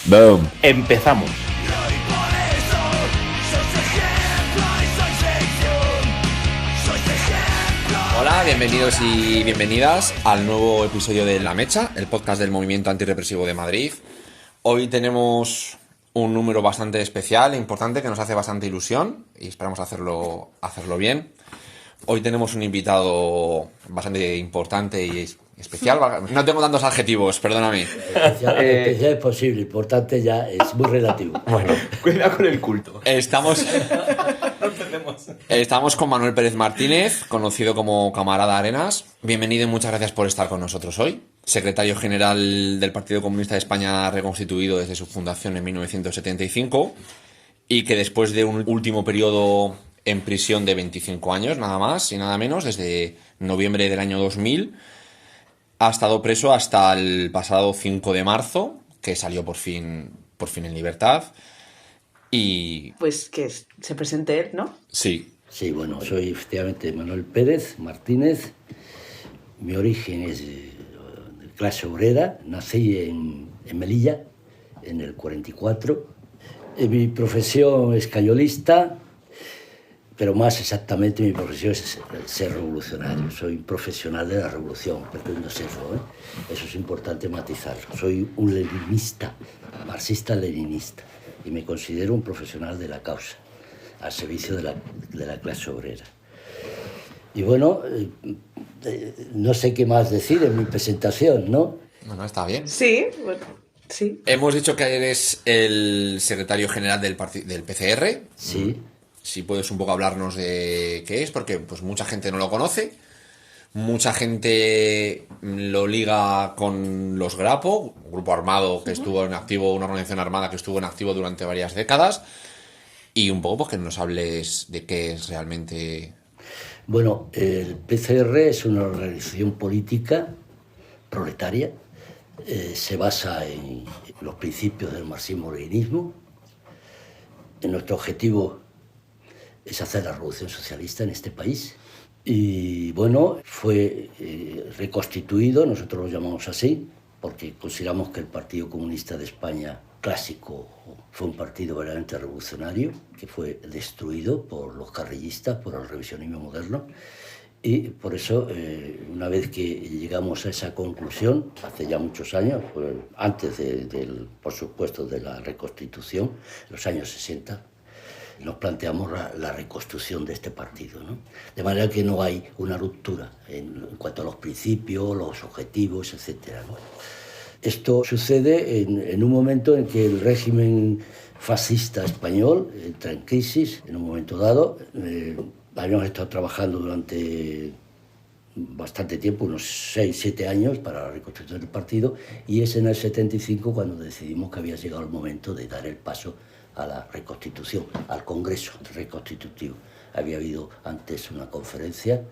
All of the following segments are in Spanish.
Boom. Empezamos. Hola, bienvenidos y bienvenidas al nuevo episodio de La Mecha, el podcast del Movimiento Antirrepresivo de Madrid. Hoy tenemos un número bastante especial e importante que nos hace bastante ilusión y esperamos hacerlo bien. Hoy tenemos un invitado bastante importante y especial. No tengo tantos adjetivos, perdóname. Especial es posible, importante ya es muy relativo. Bueno, Cuidado con el culto. estamos con Manuel Pérez Martínez, conocido como Camarada Arenas. Bienvenido y muchas gracias por estar con nosotros hoy. Secretario general del Partido Comunista de España, reconstituido desde su fundación en 1975, y que después de un último periodo en prisión de 25 años, nada más y nada menos, desde noviembre del año 2000, ha estado preso hasta el pasado 5 de marzo, que salió por fin en libertad. Y pues que se presente él, ¿no? sí. Sí, bueno, soy efectivamente Manuel Pérez Martínez. Mi origen es de clase obrera. Nací en Melilla en el 44. Mi profesión es cayolista, pero más exactamente mi profesión es ser revolucionario. Soy un profesional de la revolución, pretendo serlo, ¿eh? Eso es importante matizarlo. Soy un leninista, marxista-leninista, y me considero un profesional de la causa, al servicio de la clase obrera. Y bueno, no sé qué más decir en mi presentación, ¿no? Bueno, está bien. Sí, bueno, sí. Hemos dicho que eres el secretario general del PCR. Sí. Si puedes un poco hablarnos de qué es, porque pues mucha gente no lo conoce. Mucha gente lo liga con los Grapo, un grupo armado que estuvo en activo, una organización armada que estuvo en activo durante varias décadas. Y un poco pues que nos hables de qué es realmente. Bueno, el PCR es una organización política proletaria. Se basa en los principios del marxismo-leninismo. Nuestro objetivo es hacer la revolución socialista en este país. Y bueno, fue reconstituido, nosotros lo llamamos así, porque consideramos que el Partido Comunista de España clásico fue un partido verdaderamente revolucionario, que fue destruido por los carrillistas, por el revisionismo moderno. Y por eso, una vez que llegamos a esa conclusión, hace ya muchos años, antes por supuesto, de la reconstitución, en los años 60, nos planteamos la reconstrucción de este partido, ¿no? De manera que no hay una ruptura en cuanto a los principios, los objetivos, etc., ¿no? Esto sucede en un momento en que el régimen fascista español entra en crisis, en un momento dado. Habíamos estado trabajando durante bastante tiempo, unos 6-7 años, para la reconstrucción del partido, y es en el 75 cuando decidimos que había llegado el momento de dar el paso a la reconstitución, al Congreso reconstitutivo. Había habido antes una conferencia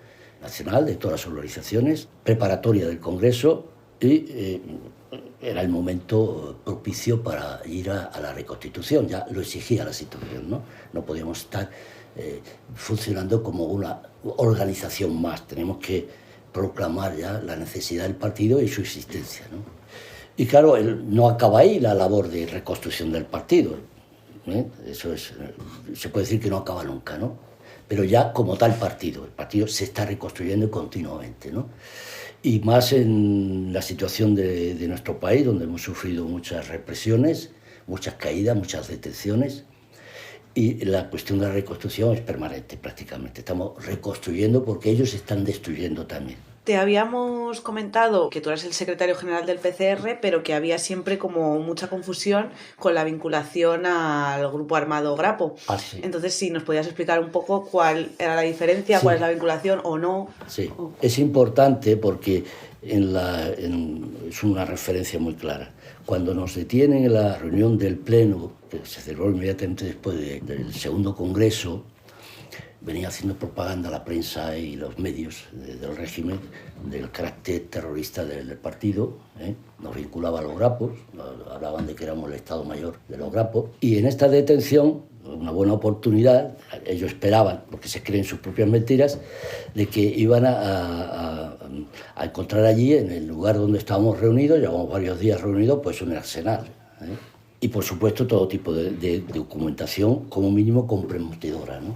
nacional de todas las organizaciones, preparatoria del Congreso, y era el momento propicio para ir a la reconstitución. Ya lo exigía la situación, ¿no? No podíamos estar funcionando como una organización más. Tenemos que proclamar ya la necesidad del partido y su existencia, ¿no? Y claro, no acaba ahí la labor de reconstrucción del partido. Eso es, se puede decir que no acaba nunca, ¿no? Pero ya como tal partido, el partido se está reconstruyendo continuamente, ¿no? Y más en la situación de nuestro país, donde hemos sufrido muchas represiones, muchas caídas, muchas detenciones, y la cuestión de la reconstrucción es permanente prácticamente. Estamos reconstruyendo porque ellos están destruyendo también. Te habíamos comentado que tú eras el secretario general del PCR, pero que había siempre como mucha confusión con la vinculación al grupo armado Grapo. Ah, sí. Entonces, si nos podías explicar un poco cuál era la diferencia, Sí. Cuál es la vinculación o no. Sí, es importante porque es una referencia muy clara. Cuando nos detienen en la reunión del Pleno, que se celebró inmediatamente después del segundo Congreso, venía haciendo propaganda a la prensa y los medios del régimen del carácter terrorista del partido, ¿eh? Nos vinculaba a los Grapos, hablaban de que éramos el Estado Mayor de los Grapos, y en esta detención, una buena oportunidad, ellos esperaban, porque se creen sus propias mentiras, de que iban a encontrar allí, en el lugar donde estábamos reunidos, llevamos varios días reunidos, pues un arsenal, ¿eh? Y por supuesto todo tipo de documentación, como mínimo comprometedora, ¿no?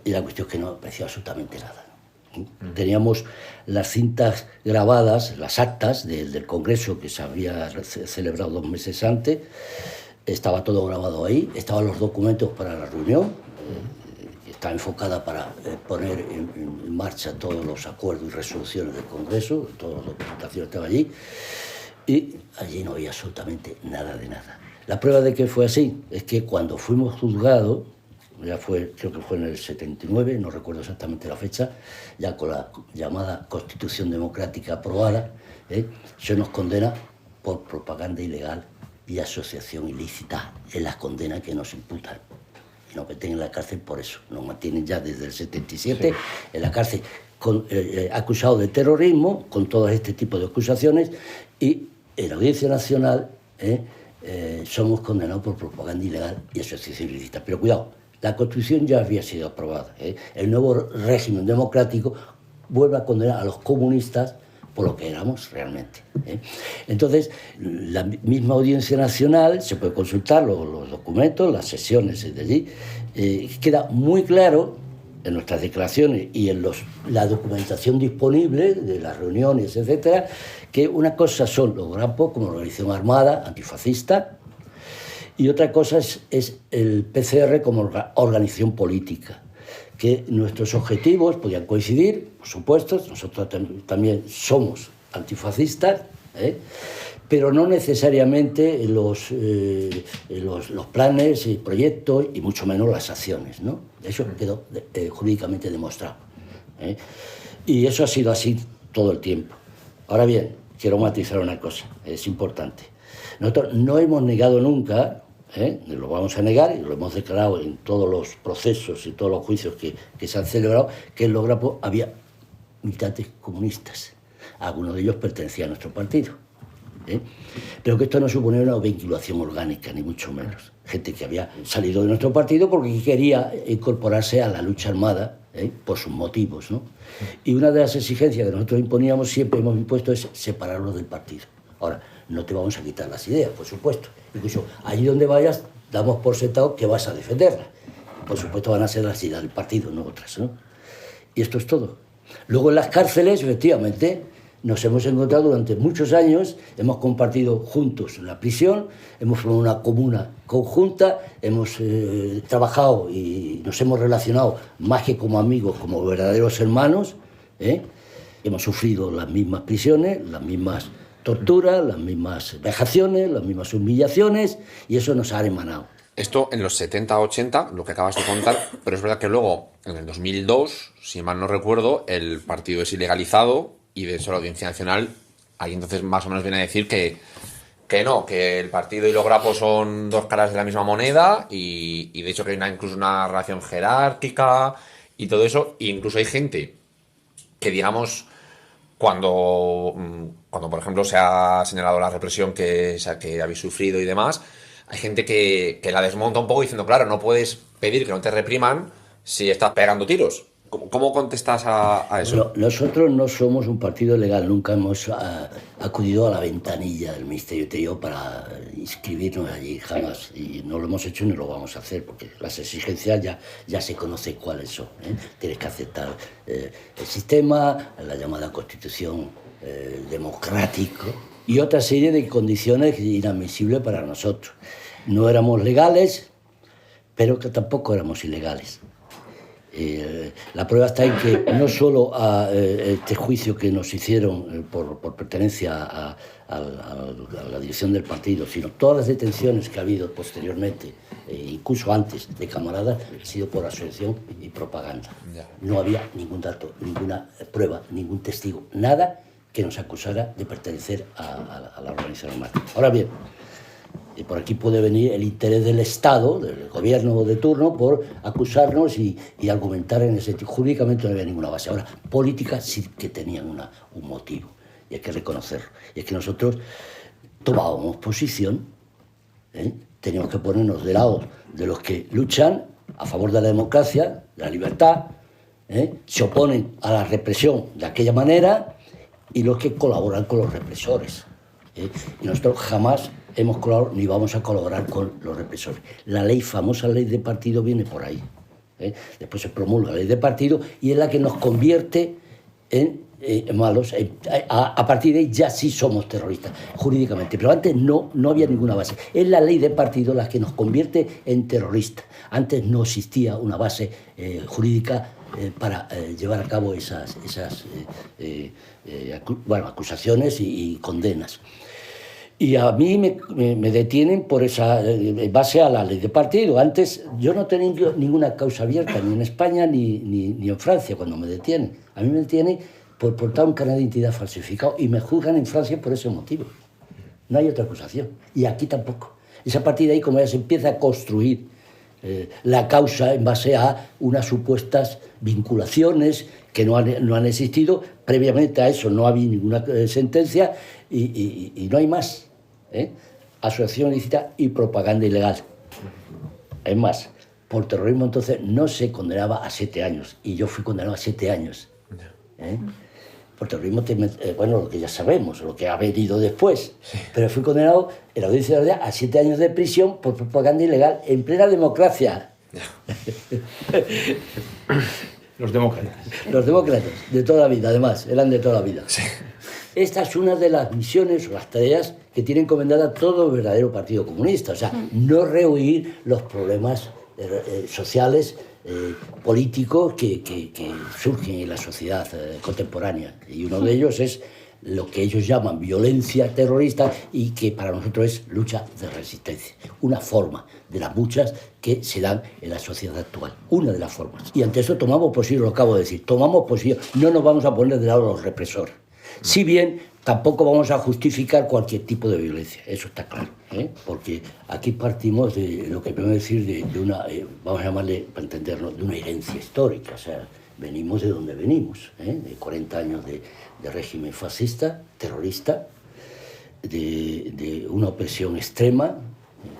Y la cuestión es que no apareció absolutamente nada, ¿no? Teníamos las cintas grabadas, las actas del Congreso que se había celebrado 2 meses antes, estaba todo grabado ahí, estaban los documentos para la reunión, está enfocada para poner en marcha todos los acuerdos y resoluciones del Congreso, toda la documentación estaba allí, y allí no había absolutamente nada de nada. La prueba de que fue así es que cuando fuimos juzgados, ya fue, creo que fue en el 79, no recuerdo exactamente la fecha, ya con la llamada Constitución Democrática aprobada, se nos condena por propaganda ilegal y asociación ilícita, en las condenas que nos imputan. Y nos meten en la cárcel por eso. Nos mantienen ya desde el 77 en la cárcel, acusado de terrorismo, con todo este tipo de acusaciones, y en la Audiencia Nacional somos condenados por propaganda ilegal y asociación ilícita. Pero cuidado, la Constitución ya había sido aprobada. El nuevo régimen democrático vuelve a condenar a los comunistas por lo que éramos realmente. Entonces, la misma Audiencia Nacional, se puede consultar los documentos, las sesiones de allí, queda muy claro en nuestras declaraciones y en la documentación disponible de las reuniones, etcétera, que una cosa son los grupos como organización armada, antifascista, y otra cosa es el PCR como organización política, que nuestros objetivos podían coincidir, por supuesto, nosotros también somos antifascistas, pero no necesariamente los planes y proyectos, y mucho menos las acciones, ¿no? Eso quedó jurídicamente demostrado. Y eso ha sido así todo el tiempo. Ahora bien, quiero matizar una cosa, es importante. Nosotros no hemos negado nunca, lo vamos a negar, y lo hemos declarado en todos los procesos y todos los juicios que se han celebrado, que en los grupos había militantes comunistas. Algunos de ellos pertenecían a nuestro partido. Pero que esto no suponía una vinculación orgánica, ni mucho menos. Gente que había salido de nuestro partido porque quería incorporarse a la lucha armada, por sus motivos, ¿no? Y una de las exigencias que nosotros imponíamos, siempre hemos impuesto, es separarlos del partido. Ahora, no te vamos a quitar las ideas, por supuesto. Incluso allí donde vayas, damos por sentado que vas a defenderlas. Por supuesto van a ser las ideas del partido, no otras, ¿no? Y esto es todo. Luego en las cárceles, efectivamente, nos hemos encontrado durante muchos años, hemos compartido juntos en la prisión, hemos formado una comuna conjunta, hemos trabajado y nos hemos relacionado más que como amigos, como verdaderos hermanos, hemos sufrido las mismas prisiones, las mismas torturas, las mismas vejaciones, las mismas humillaciones, y eso nos ha emanado. Esto en los 70, 80, lo que acabas de contar, pero es verdad que luego, en el 2002, si mal no recuerdo, el partido es ilegalizado, y de hecho la Audiencia Nacional ahí entonces más o menos viene a decir que no, que el partido y los grupos son dos caras de la misma moneda, y de hecho que hay incluso una relación jerárquica y todo eso, e incluso hay gente que, digamos, cuando por ejemplo se ha señalado la represión que habéis sufrido y demás, hay gente que la desmonta un poco diciendo, claro, no puedes pedir que no te repriman si estás pegando tiros. ¿Cómo contestas a eso? Bueno, nosotros no somos un partido legal, nunca hemos acudido a la ventanilla del Ministerio de Interior para inscribirnos allí, jamás. Y no lo hemos hecho ni lo vamos a hacer, porque las exigencias ya se conoce cuáles son. Tienes que aceptar el sistema, la llamada Constitución democrática, y otra serie de condiciones inadmisibles para nosotros. No éramos legales, pero que tampoco éramos ilegales. La prueba está en que no solo a este juicio que nos hicieron por pertenencia a la dirección del partido, sino todas las detenciones que ha habido posteriormente, incluso antes de camaradas, ha sido por asociación y propaganda. No había ningún dato, ninguna prueba, ningún testigo, nada que nos acusara de pertenecer a la organización armada. Ahora bien, y por aquí puede venir el interés del Estado, del gobierno de turno, por acusarnos y argumentar en ese sentido. Jurídicamente no había ninguna base. Ahora, política sí que tenían un motivo, y hay que reconocerlo. Y es que nosotros tomábamos posición, teníamos que ponernos de lado de los que luchan a favor de la democracia, de la libertad, se oponen a la represión de aquella manera, y los que colaboran con los represores. Y nosotros jamás hemos colaborado ni vamos a colaborar con los represores. La famosa ley de partido viene por ahí. Después se promulga la ley de partido y es la que nos convierte en malos. A partir de ahí ya sí somos terroristas, jurídicamente. Pero antes no había ninguna base. Es la ley de partido la que nos convierte en terroristas. Antes no existía una base jurídica para llevar a cabo esas acusaciones y condenas. Y a mí me detienen por esa base a la ley de partido. Antes yo no tenía ninguna causa abierta, ni en España ni en Francia, cuando me detienen. A mí me detienen por portar un carnet de identidad falsificado y me juzgan en Francia por ese motivo. No hay otra acusación. Y aquí tampoco. Es a partir de ahí como ya se empieza a construir la causa en base a unas supuestas vinculaciones que no han existido. Previamente a eso no había ninguna sentencia y no hay más. Asociación ilícita y propaganda ilegal. Es más, por terrorismo entonces no se condenaba a 7 años y yo fui condenado a 7 años. Por terrorismo, lo que ya sabemos, lo que ha venido después. Sí. Pero fui condenado en la audiencia de la a 7 años de prisión por propaganda ilegal en plena democracia. Los demócratas. Los demócratas, de toda la vida, además, eran de toda la vida. Sí. Esta es una de las misiones o las tareas que tiene encomendada todo el verdadero Partido Comunista. O sea, no rehuir los problemas sociales, políticos que surgen en la sociedad contemporánea. Y uno de ellos es lo que ellos llaman violencia terrorista y que para nosotros es lucha de resistencia. Una forma de las muchas que se dan en la sociedad actual. Una de las formas. Y ante eso tomamos posición, lo acabo de decir, tomamos posición. No nos vamos a poner de lado a los represores. Si bien tampoco vamos a justificar cualquier tipo de violencia, eso está claro, porque aquí partimos de lo que podemos decir de una, vamos a llamarle, para entenderlo, de una herencia histórica, o sea, venimos de donde venimos, de 40 años de régimen fascista, terrorista, de una opresión extrema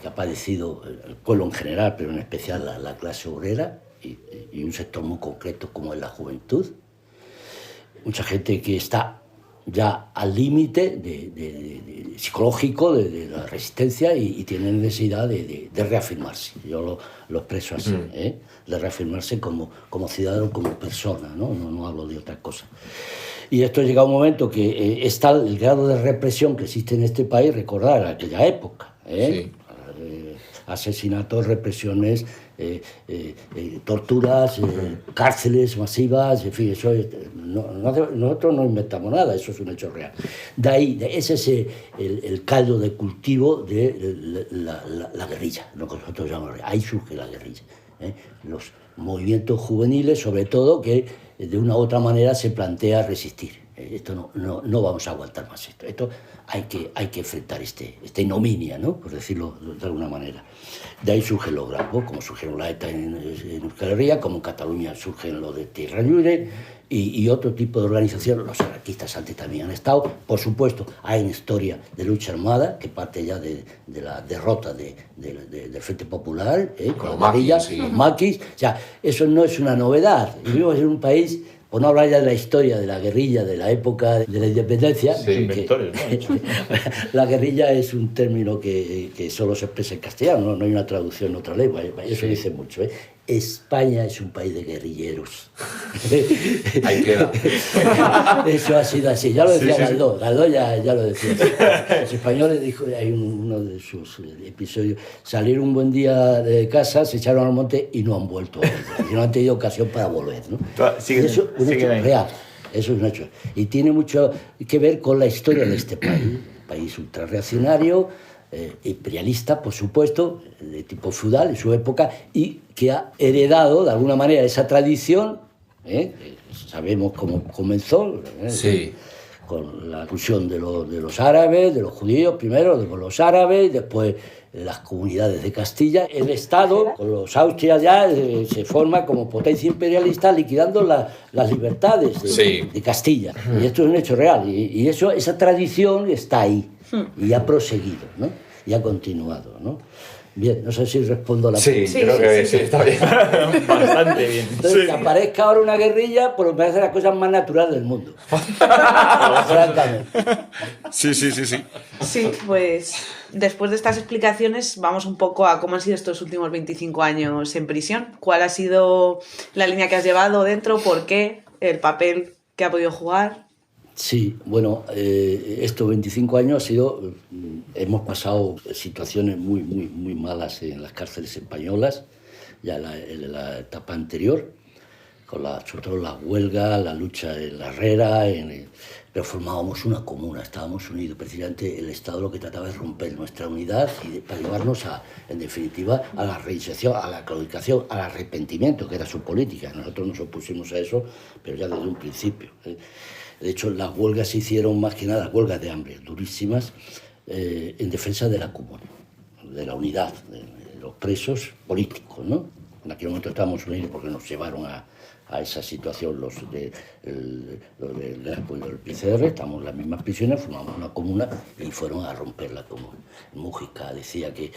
que ha padecido el pueblo en general, pero en especial la clase obrera y un sector muy concreto como es la juventud. Mucha gente que está ya al límite psicológico de la resistencia y tiene necesidad de reafirmarse. Yo lo expreso así, de reafirmarse como ciudadano, como persona, no hablo de otra cosa. Y esto ha llegado a un momento que está el grado de represión que existe en este país, recordar aquella época, sí. Asesinatos, represiones, torturas, cárceles masivas, en fin, eso nosotros no inventamos nada, eso es un hecho real. De ahí, ese es el caldo de cultivo de la guerrilla, lo que nosotros llamamos, ahí surge la guerrilla. Los movimientos juveniles, sobre todo, que de una u otra manera se plantea resistir. Esto no vamos a aguantar más esto hay que enfrentar esta ignominia, ¿no? Por decirlo de alguna manera. De ahí surgen los grupos, como surgieron la ETA en Euskal Herria, como en Cataluña surgen los de Tierra Lliure y otro tipo de organizaciones. Los anarquistas antes también han estado. Por supuesto, hay una historia de lucha armada que parte ya de la derrota del Frente Popular, con los guerrillas, los maquis. O sea, eso no es una novedad. Vivimos en un país, por no hablar ya de la historia de la guerrilla, de la época de la independencia. Sí, inventores, ¿no? La guerrilla es un término que solo se expresa en castellano, no hay una traducción en otra lengua, eso dice mucho. España es un país de guerrilleros. Ahí queda. Eso ha sido así, ya lo decía Galdós, Galdós ya lo decía así. Los españoles, dijo, hay uno de sus episodios, salieron un buen día de casa, se echaron al monte y no han vuelto, y no han tenido ocasión para volver, ¿no? Eso es un hecho real, eso es un hecho. Y tiene mucho que ver con la historia de este país ultrarreaccionario, imperialista, por supuesto, de tipo feudal en su época, y que ha heredado de alguna manera esa tradición, sabemos cómo comenzó, sí. Con la expulsión de los árabes, de los judíos primero, después los árabes, después las comunidades de Castilla. El Estado, con los Austrias ya, se forma como potencia imperialista liquidando las libertades de Castilla. Y esto es un hecho real, y esa tradición está ahí. Y ha proseguido, ¿no? Y ha continuado, ¿no? Bien, no sé si respondo a la Sí, pregunta. creo que sí, está bien. Bastante bien. Entonces, que aparezca ahora una guerrilla, pues me parece la cosa más natural del mundo. Francamente. Sí. Sí, pues después de estas explicaciones vamos un poco a cómo han sido estos últimos 25 años en prisión. ¿Cuál ha sido la línea que has llevado dentro? ¿Por qué? ¿El papel que ha podido jugar? Sí, bueno, estos 25 años ha sido, hemos pasado situaciones muy malas en las cárceles españolas, ya en la etapa anterior, sobre todo las huelgas, la lucha en la Herrera, pero formábamos una comuna, estábamos unidos. Precisamente el Estado lo que trataba es romper nuestra unidad para llevarnos, en definitiva, a la reinserción, a la claudicación, al arrepentimiento, que era su política. Nosotros nos opusimos a eso, pero ya desde un principio. De hecho, las huelgas se hicieron más que nada, huelgas de hambre, durísimas, en defensa de la comuna, de la unidad, de los presos políticos, ¿no? En aquel momento estábamos unidos porque nos llevaron a esa situación los del PCR, estamos en las mismas prisiones, formamos una comuna y fueron a romper la comuna. Mújica decía que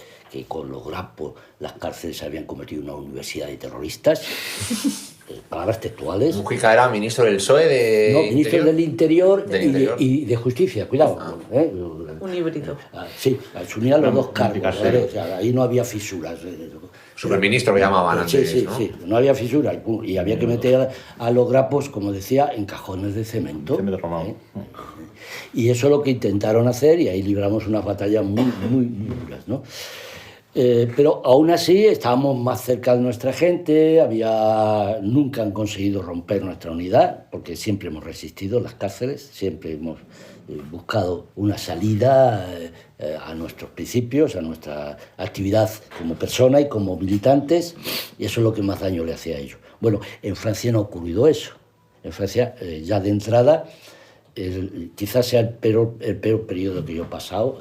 con los grapos las cárceles se habían convertido en una universidad de terroristas. Palabras textuales. Mújica era ministro del PSOE de... No, ministro del Interior, Interior. Y de Justicia, cuidado. Un híbrido. Sí, se unían los dos cargos, Mújica, ¿vale? O sea, ahí no había fisuras. Superministro lo llamaban antes, Sí, ¿no? sí, no había fisuras. Y había que meter a los grapos, como decía, en cajones de cemento. Cemento romano. Y eso es lo que intentaron hacer y ahí libramos unas batallas muy duras, ¿no? Pero aún así estábamos más cerca de nuestra gente, nunca han conseguido romper nuestra unidad, porque siempre hemos resistido las cárceles, siempre hemos buscado una salida a nuestros principios, a nuestra actividad como persona y como militantes, y eso es lo que más daño le hacía a ellos. Bueno, en Francia no ha ocurrido eso. En Francia, ya de entrada, quizás sea el peor periodo que yo he pasado.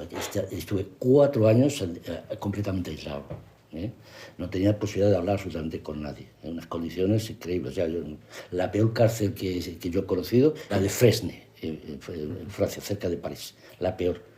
Estuve 4 años completamente aislado. No tenía posibilidad de hablar absolutamente con nadie, en unas condiciones increíbles. O sea, la peor cárcel que yo he conocido, la de Fresnes, en Francia, cerca de París, la peor.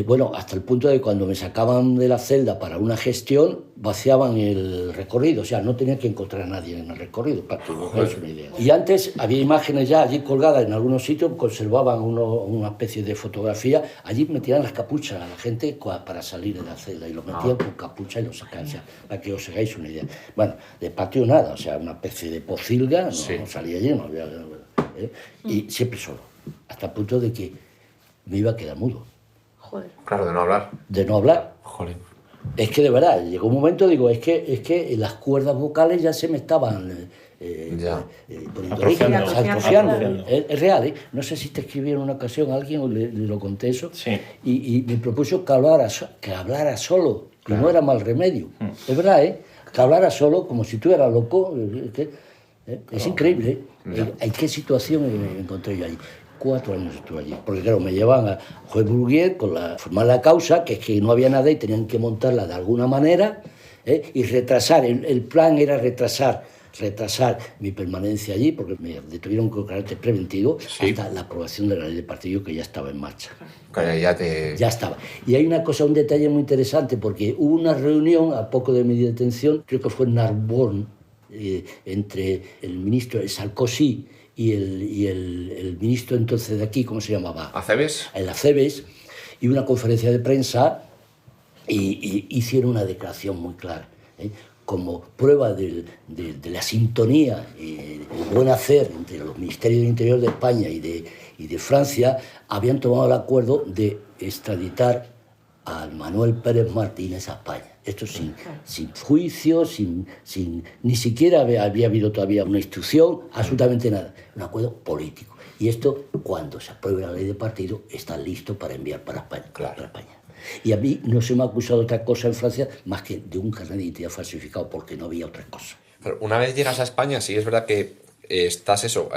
Bueno, hasta el punto de que cuando me sacaban de la celda para una gestión, vaciaban el recorrido, o sea, no tenía que encontrar a nadie en el recorrido, para que os hagáis una idea. Y antes había imágenes ya allí colgadas en algunos sitios, conservaban una especie de fotografía, allí metían las capuchas a la gente para salir de la celda, y los metían con capucha y los sacaban, o sea, para que os hagáis una idea. Bueno, de patio nada, o sea, una especie de pocilga, no salía allí, no había... y siempre solo, hasta el punto de que me iba a quedar mudo. Joder. Claro, de no hablar. De no hablar. Joder. Es que de verdad, llegó un momento, digo, es que las cuerdas vocales ya se me estaban poniendo rígidas, atrofiando. Es real, ¿eh? No sé si te escribí en una ocasión a alguien o le lo conté eso. Sí. Y me propuso que hablara solo, que no era mal remedio. Es verdad, ¿eh? Que hablara solo, como si tú eras loco. Es increíble, ¿eh? ¿En qué situación me encontré yo allí? 4 años estuve allí, porque claro, me llevaban a Juez Bruguier con formar la causa, que es que no había nada y tenían que montarla de alguna manera, y retrasar, el plan era retrasar mi permanencia allí, porque me detuvieron con carácter preventivo hasta la aprobación de la ley de partido, que ya estaba en marcha. Ya estaba. Y hay un detalle muy interesante, porque hubo una reunión a poco de mi detención, creo que fue en Narbonne, entre el ministro Sarkozy y el ministro entonces de aquí, ¿cómo se llamaba? ¿Acebes? El Acebes, y una conferencia de prensa, y hicieron una declaración muy clara, como prueba de la sintonía y el buen hacer entre los ministerios del Interior de España y de Francia, habían tomado el acuerdo de extraditar a Manuel Pérez Martínez a España. Esto sin juicio, ni siquiera había habido todavía una instrucción, absolutamente nada. Un acuerdo político. Y esto, cuando se apruebe la ley de partido, está listo para enviar para España. Claro. Para España. Y a mí no se me ha acusado otra cosa en Francia más que de un carnet de identidad falsificado, porque no había otra cosa. Pero una vez llegas a España, sí es verdad que estás eso...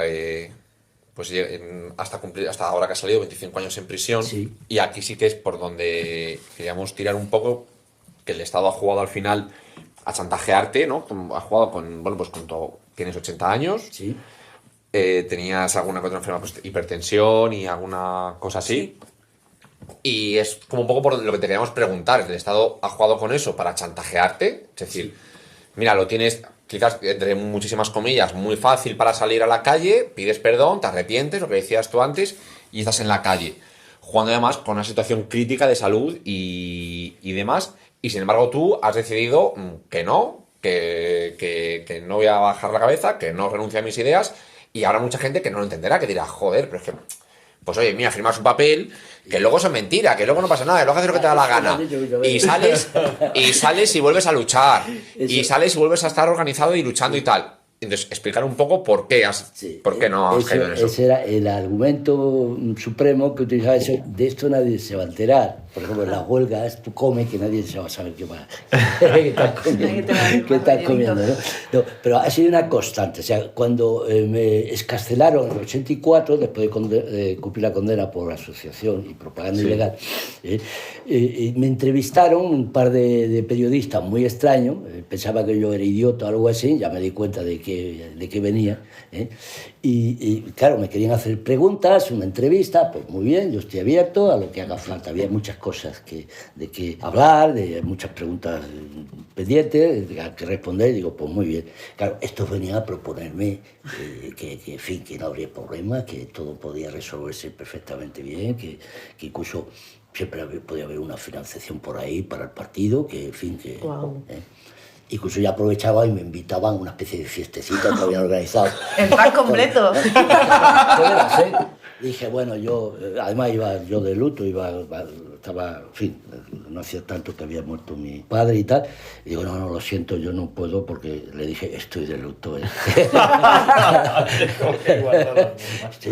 pues hasta ahora que has salido 25 años en prisión, Sí. Y aquí sí que es por donde queríamos tirar un poco, que el Estado ha jugado al final a chantajearte, ¿no? Ha jugado con, bueno, pues con todo, tienes 80 años, Sí. Tenías alguna que otra enfermedad, pues hipertensión y alguna cosa así, Y es como un poco por lo que te queríamos preguntar. El Estado ha jugado con eso para chantajearte. Es decir, mira, lo tienes, quizás entre muchísimas comillas, muy fácil para salir a la calle, pides perdón, te arrepientes, lo que decías tú antes, y estás en la calle. Jugando además con una situación crítica de salud y demás. Y sin embargo tú has decidido que no, que no voy a bajar la cabeza, que no renuncio a mis ideas. Y habrá mucha gente que no lo entenderá, que dirá, joder, pero es que... Pues oye, mira, firmas un papel, que luego es mentira, que luego no pasa nada, que luego haces lo que te da la gana. Y sales y vuelves a luchar. Y sales y vuelves a estar organizado y luchando y tal. Entonces, explicar un poco por qué no has caído en eso. Ese era el argumento supremo que utilizaba eso. De esto nadie se va a enterar. Por ejemplo, en las huelgas, tú comes que nadie se va a saber qué estás comiendo. ¿No? No, pero ha sido una constante. O sea, cuando me escarcelaron en el 84, después de cumplir la condena por asociación y propaganda ilegal, me entrevistaron un par de periodistas muy extraños. Pensaba que yo era idiota o algo así, ya me di cuenta de qué venía. Y claro, me querían hacer preguntas, una entrevista, pues muy bien, yo estoy abierto a lo que haga falta. Había muchas cosas de que hablar, de muchas preguntas pendientes que responder, y digo, pues muy bien. Claro, estos venían a proponerme en fin, que no habría problema, que todo podía resolverse perfectamente bien, que incluso siempre podía haber una financiación por ahí para el partido, que en fin, que... Wow. Incluso ya aprovechaba y me invitaban a una especie de fiestecita que habían organizado. El pack completo. Dije, bueno, yo, además iba yo de luto, estaba, en fin, no hacía tanto que había muerto mi padre y tal. Y digo, no, lo siento, yo no puedo, porque le dije, estoy de luto. Estoy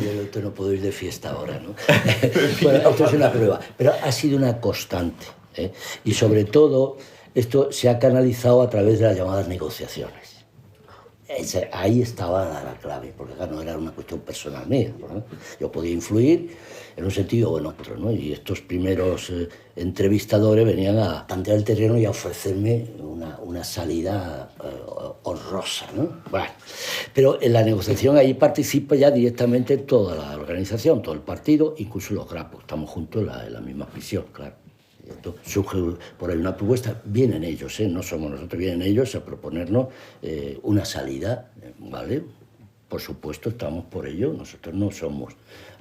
de luto, no puedo ir de fiesta ahora, ¿no? Bueno, esto es una prueba, pero ha sido una constante, ¿eh? Y sobre todo, esto se ha canalizado a través de las llamadas negociaciones. Ahí estaba la clave, porque claro, no era una cuestión personal mía, ¿no? Yo podía influir en un sentido o en otro, ¿no? Y estos primeros entrevistadores venían a tantear el terreno y a ofrecerme una salida honrosa, ¿no? Bueno, pero en la negociación ahí participa ya directamente toda la organización, todo el partido, incluso los grapos. Estamos juntos en la misma prisión, claro. Surge por ahí una propuesta, vienen ellos, no somos nosotros, vienen ellos a proponernos una salida, ¿vale? Por supuesto, estamos por ello, nosotros no somos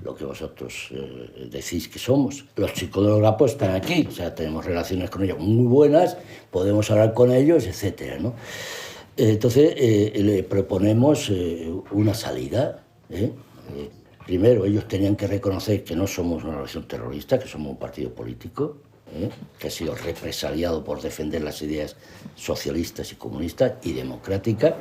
lo que vosotros decís que somos. Los chicos de los grapos están aquí, o sea, tenemos relaciones con ellos muy buenas, podemos hablar con ellos, etcétera, ¿no? Entonces, le proponemos una salida, primero, ellos tenían que reconocer que no somos una organización terrorista, que somos un partido político, que ha sido represaliado por defender las ideas socialistas y comunistas y democráticas.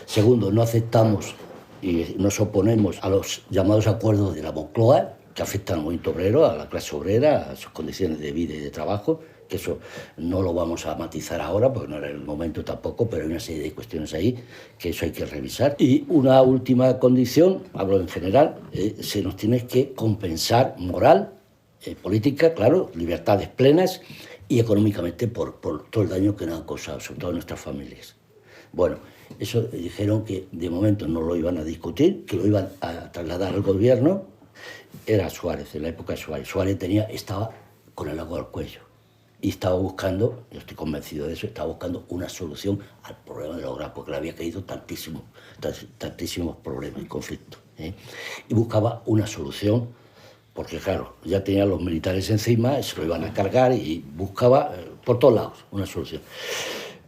Segundo, no aceptamos y nos oponemos a los llamados acuerdos de la Moncloa, que afectan al movimiento obrero, a la clase obrera, a sus condiciones de vida y de trabajo, que eso no lo vamos a matizar ahora, porque no era el momento tampoco, pero hay una serie de cuestiones ahí que eso hay que revisar. Y una última condición, hablo en general, se nos tiene que compensar moral, política, claro, libertades plenas, y económicamente por todo el daño que nos ha causado, sobre todo a nuestras familias. Bueno, eso dijeron que de momento no lo iban a discutir, que lo iban a trasladar al gobierno. Era Suárez, en la época de Suárez. Suárez estaba con el agua al cuello y estaba buscando, yo estoy convencido de eso, estaba buscando una solución al problema de los grapos, porque le había caído tantísimos problemas y conflictos, y buscaba una solución. Porque claro, ya tenía los militares encima, se lo iban a cargar y buscaba por todos lados una solución.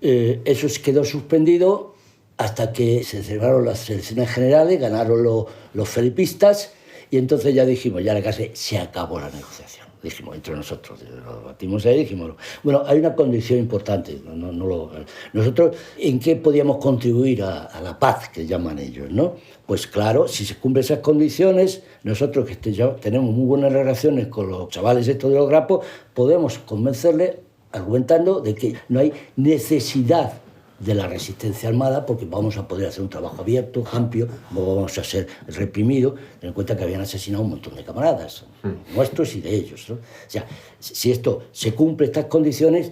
Eso quedó suspendido hasta que se celebraron las elecciones generales, ganaron los felipistas, y entonces ya dijimos, ya se acabó la negociación. Dijimos, entre nosotros, lo batimos ahí y dijimos, bueno, hay una condición importante. Nosotros, ¿en qué podíamos contribuir a la paz, que llaman ellos, no? Pues claro, si se cumplen esas condiciones, nosotros que ya tenemos muy buenas relaciones con los chavales estos de los grapos, podemos convencerles argumentando de que no hay necesidad de la resistencia armada, porque vamos a poder hacer un trabajo abierto, amplio, no vamos a ser reprimidos. Ten en cuenta que habían asesinado un montón de camaradas, nuestros y de ellos, ¿no? O sea, si esto se cumple, estas condiciones,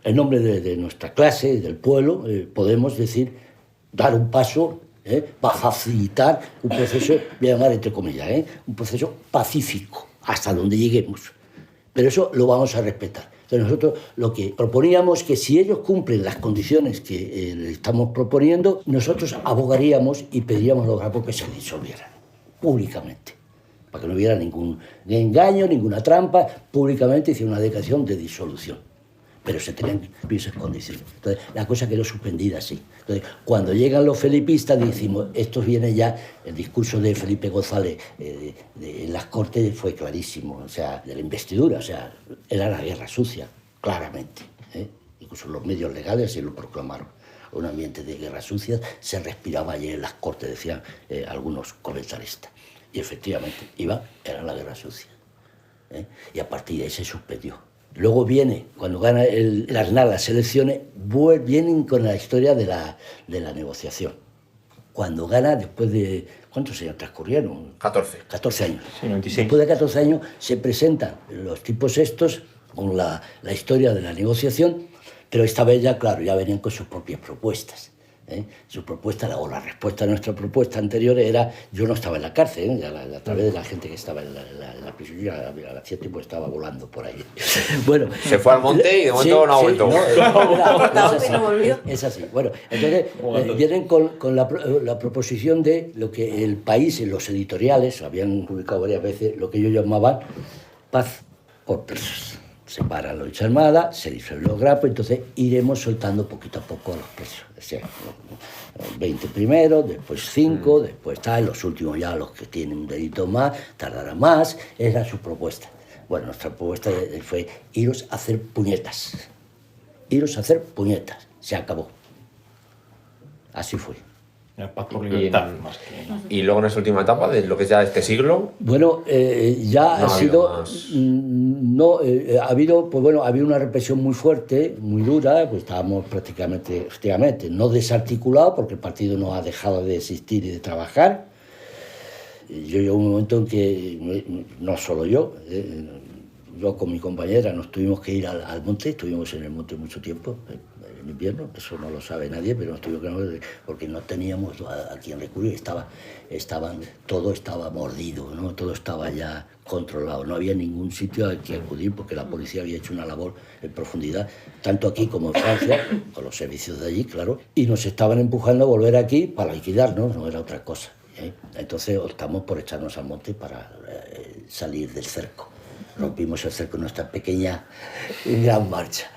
en nombre de nuestra clase, del pueblo, podemos decir, dar un paso para facilitar un proceso, voy a llamar entre comillas, un proceso pacífico hasta donde lleguemos. Pero eso lo vamos a respetar. Entonces nosotros lo que proponíamos que si ellos cumplen las condiciones que le estamos proponiendo, nosotros abogaríamos y pediríamos a los grapos que se disolvieran públicamente, para que no hubiera ningún engaño, ninguna trampa, públicamente hicieron una declaración de disolución. Pero se tenían que cumplir esas condiciones. Entonces, la cosa quedó suspendida así. Entonces, cuando llegan los felipistas, decimos, esto viene ya, el discurso de Felipe González en las Cortes fue clarísimo, o sea, de la investidura, o sea, era la guerra sucia, claramente. Incluso los medios legales se lo proclamaron. Un ambiente de guerra sucia se respiraba ayer en las Cortes, decían algunos comentaristas. Y efectivamente, era la guerra sucia. Y a partir de ahí se suspendió. Luego viene, cuando gana el Aznar las elecciones, vienen con la historia de la negociación. Cuando gana, después de... ¿Cuántos años transcurrieron? 14. 14 años. Sí, 96. Después de 14 años se presentan los tipos estos con la historia de la negociación, pero esta vez ya, claro, ya venían con sus propias propuestas. Su propuesta, o la respuesta a nuestra propuesta anterior era, yo no estaba en la cárcel, a través de la gente que estaba en la prisión, yo hacía tiempo estaba volando por ahí. Bueno, Se fue al monte y de momento no ha vuelto. Es así. Bueno, entonces vienen con la proposición de lo que El País, en los editoriales, habían publicado varias veces, lo que ellos llamaban paz por presos. Se para la lucha armada, se disuelven los grapos, entonces iremos soltando poquito a poco a los presos. O sea, 20 primero, después 5, después tal, los últimos ya los que tienen un delito más, tardará más, era su propuesta. Bueno, nuestra propuesta fue iros a hacer puñetas. Iros a hacer puñetas. Se acabó. Así fue. La paz por libertad, más que... Y luego en esta última etapa de lo que es ya este siglo... Bueno, ya no ha sido... ha habido, pues bueno, había una represión muy fuerte, muy dura, pues estábamos prácticamente, efectivamente, no desarticulados, porque el partido no ha dejado de existir y de trabajar. Yo llegué a un momento en que, no solo yo con mi compañera nos tuvimos que ir al monte, estuvimos en el monte mucho tiempo, en invierno, eso no lo sabe nadie, pero nos tuvimos que ir porque no teníamos a quien recurrir, todo estaba mordido, ¿no? Todo estaba ya controlado, no había ningún sitio al que acudir porque la policía había hecho una labor en profundidad, tanto aquí como en Francia, con los servicios de allí, claro, y nos estaban empujando a volver aquí para liquidarnos, no era otra cosa. Entonces optamos por echarnos al monte para salir del cerco. Rompimos el cerco en nuestra pequeña gran marcha.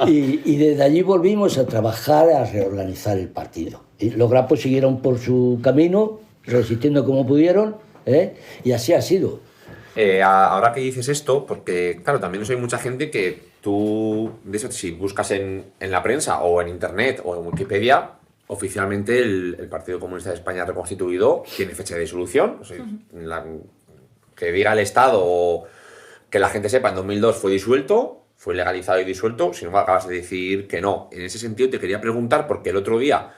y desde allí volvimos a trabajar, a reorganizar el partido. Y los grapos siguieron por su camino, resistiendo como pudieron, y así ha sido. Ahora que dices esto, porque claro, también hay mucha gente que tú, de eso, si buscas en la prensa o en internet o en Wikipedia, oficialmente el Partido Comunista de España reconstituido tiene fecha de disolución. O sea, que diga el Estado o que la gente sepa, en 2002 fue disuelto, fue legalizado y disuelto, sin embargo acabas de decir que no. En ese sentido te quería preguntar, porque el otro día,